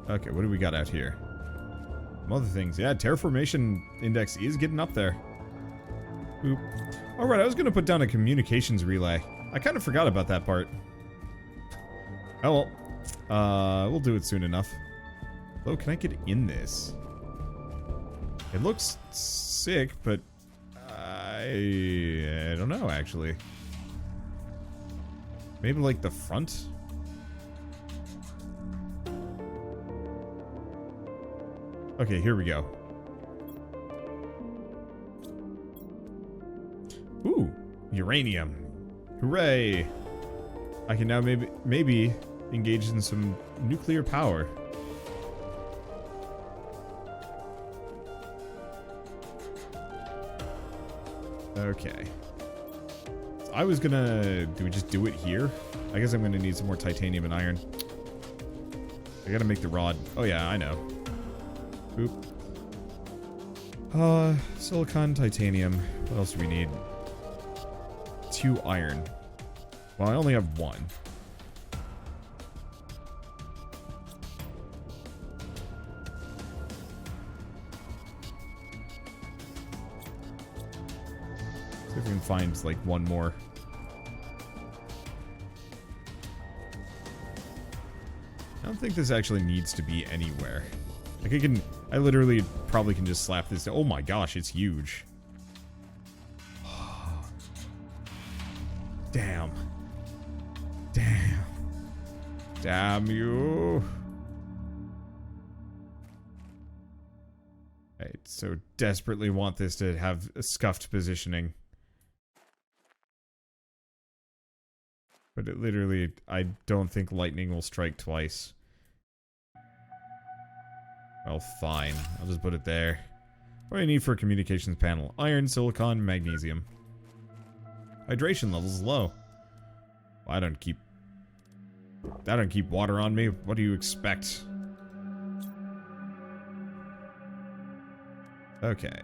Okay, what do we got out here? Some other things. Yeah, terraformation index is getting up there. Oop. Alright, I was gonna put down a communications relay. I kind of forgot about that part. Oh well. We'll do it soon enough. Oh, can I get in this? It looks sick, but I don't know, actually. Maybe like the front? Okay, here we go. Ooh, uranium. Hooray! I can now maybe engage in some nuclear power. Okay. So I was gonna... Do we just do it here? I guess I'm gonna need some more titanium and iron. I gotta make the rod. Oh yeah, I know. Oop. Silicon, titanium. What else do we need? 2 iron. Well, I only have 1. See if we can find, like, 1 more. I don't think this actually needs to be anywhere. Like, I literally probably can just slap this down. Oh my gosh, it's huge. Damn. Damn. Damn you. I so desperately want this to have a scuffed positioning. But it literally, I don't think lightning will strike twice. Well, fine. I'll just put it there. What do I need for a communications panel? Iron, silicon, magnesium. Hydration levels low. Well, I don't keep water on me. What do you expect? Okay.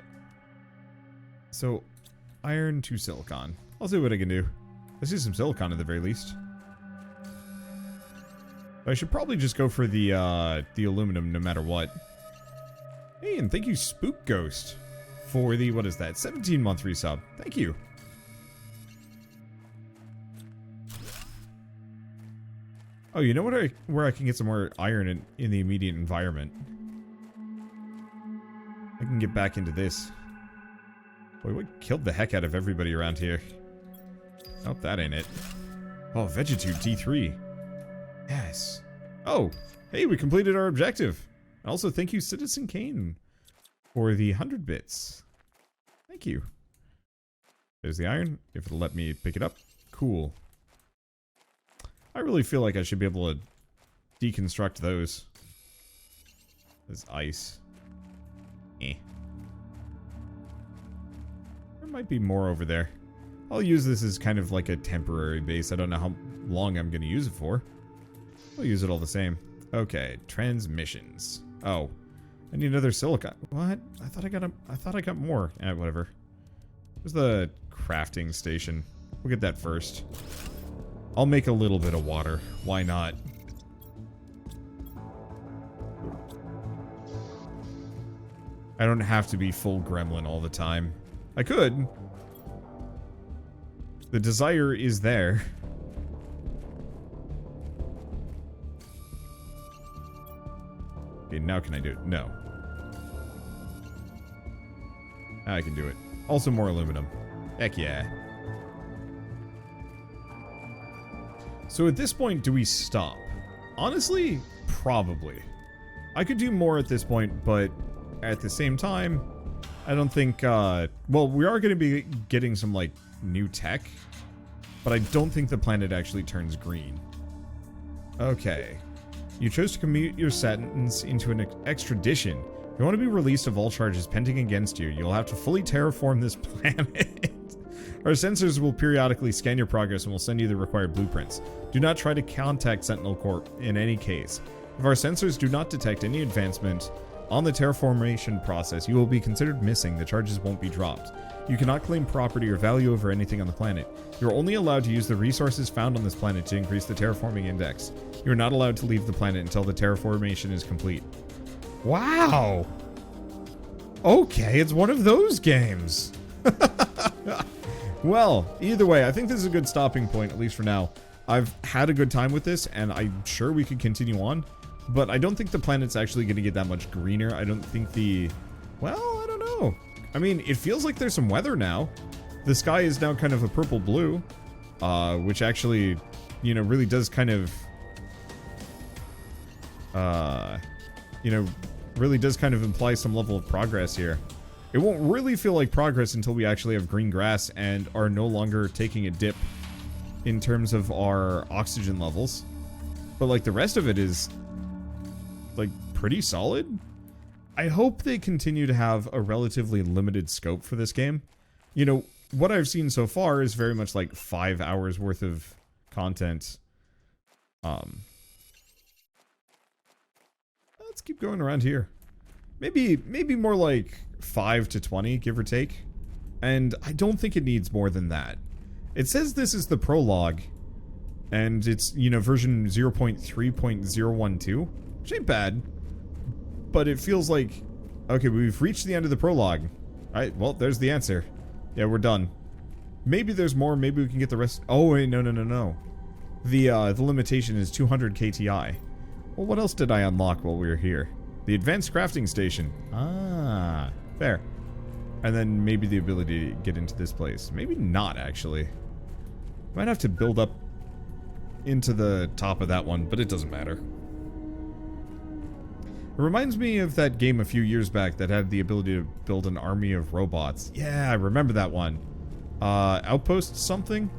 So, iron to silicon. I'll see what I can do. Let's do some silicon at the very least. I should probably just go for the aluminum no matter what. Hey, and thank you, Spook Ghost, for the, what is that, 17-month resub. Thank you. Oh, you know what? Where I can get some more iron in the immediate environment. I can get back into this. Boy, what killed the heck out of everybody around here? Nope, that ain't it. Oh, Vegetube T3. Yes. Oh, hey, we completed our objective. Also, thank you, Citizen Kane, for the 100 bits. Thank you. There's the iron, if it'll let me pick it up. Cool. I really feel like I should be able to deconstruct those. There's ice. Eh. There might be more over there. I'll use this as kind of like a temporary base. I don't know how long I'm going to use it for. I'll use it all the same. Okay, transmissions. Oh, I need another silicon. What? I thought I got more. Eh, whatever. Where's the crafting station? We'll get that first. I'll make a little bit of water. Why not? I don't have to be full Gremlin all the time. I could. The desire is there. Okay, now can I do it? No. I can do it. Also more aluminum. Heck yeah. So at this point, do we stop? Honestly, probably. I could do more at this point, but at the same time, I don't think, well, we are going to be getting some, like, new tech, but I don't think the planet actually turns green. Okay. You chose to commute your sentence into an extradition. If you want to be released of all charges pending against you, you'll have to fully terraform this planet. Our sensors will periodically scan your progress and will send you the required blueprints. Do not try to contact Sentinel Corp in any case. If our sensors do not detect any advancement on the terraformation process, you will be considered missing. The charges won't be dropped. You cannot claim property or value over anything on the planet. You're only allowed to use the resources found on this planet to increase the terraforming index. You're not allowed to leave the planet until the terraformation is complete. Wow! Okay, it's one of those games. Well, either way, I think this is a good stopping point, at least for now. I've had a good time with this, and I'm sure we could continue on. But I don't think the planet's actually going to get that much greener. I don't think the... Well, I don't know. I mean, it feels like there's some weather now. The sky is now kind of a purple-blue, which actually, you know, really does kind of... you know, really does kind of imply some level of progress here. It won't really feel like progress until we actually have green grass and are no longer taking a dip in terms of our oxygen levels. But, like, the rest of it is, like, pretty solid. I hope they continue to have a relatively limited scope for this game. You know, what I've seen so far is very much like 5 hours worth of content. Let's keep going around here. Maybe more like 5 to 20, give or take. And I don't think it needs more than that. It says this is the prologue. And it's, you know, version 0.3.012. Which ain't bad. But it feels like... Okay, we've reached the end of the prologue. Alright, well, there's the answer. Yeah, we're done. Maybe there's more, maybe we can get the rest... Oh, wait, no. The limitation is 200 KTI. Well, what else did I unlock while we were here? The advanced crafting station. Ah, fair. And then maybe the ability to get into this place. Maybe not, actually. Might have to build up into the top of that one, but it doesn't matter. It reminds me of that game a few years back that had the ability to build an army of robots. Yeah, I remember that one. Outpost something?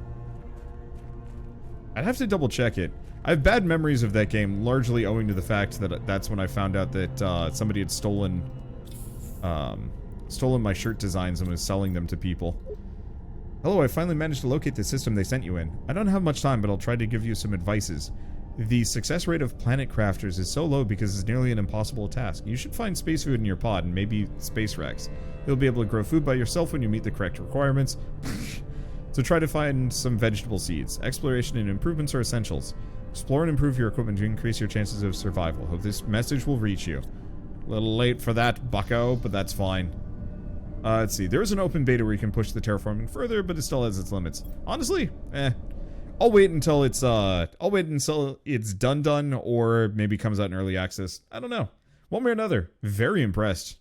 I'd have to double check it. I have bad memories of that game, largely owing to the fact that that's when I found out that somebody had stolen my shirt designs and was selling them to people. Hello, I finally managed to locate the system they sent you in. I don't have much time, but I'll try to give you some advices. The success rate of planet crafters is so low because it's nearly an impossible task. You should find space food in your pod and maybe space wrecks. You'll be able to grow food by yourself when you meet the correct requirements. So try to find some vegetable seeds. Exploration and improvements are essentials. Explore and improve your equipment to increase your chances of survival. Hope this message will reach you. A little late for that, bucko, but that's fine. Let's see. There is an open beta where you can push the terraforming further, but it still has its limits. Honestly, I'll wait until it's done, or maybe comes out in early access. I don't know. One way or another, very impressed.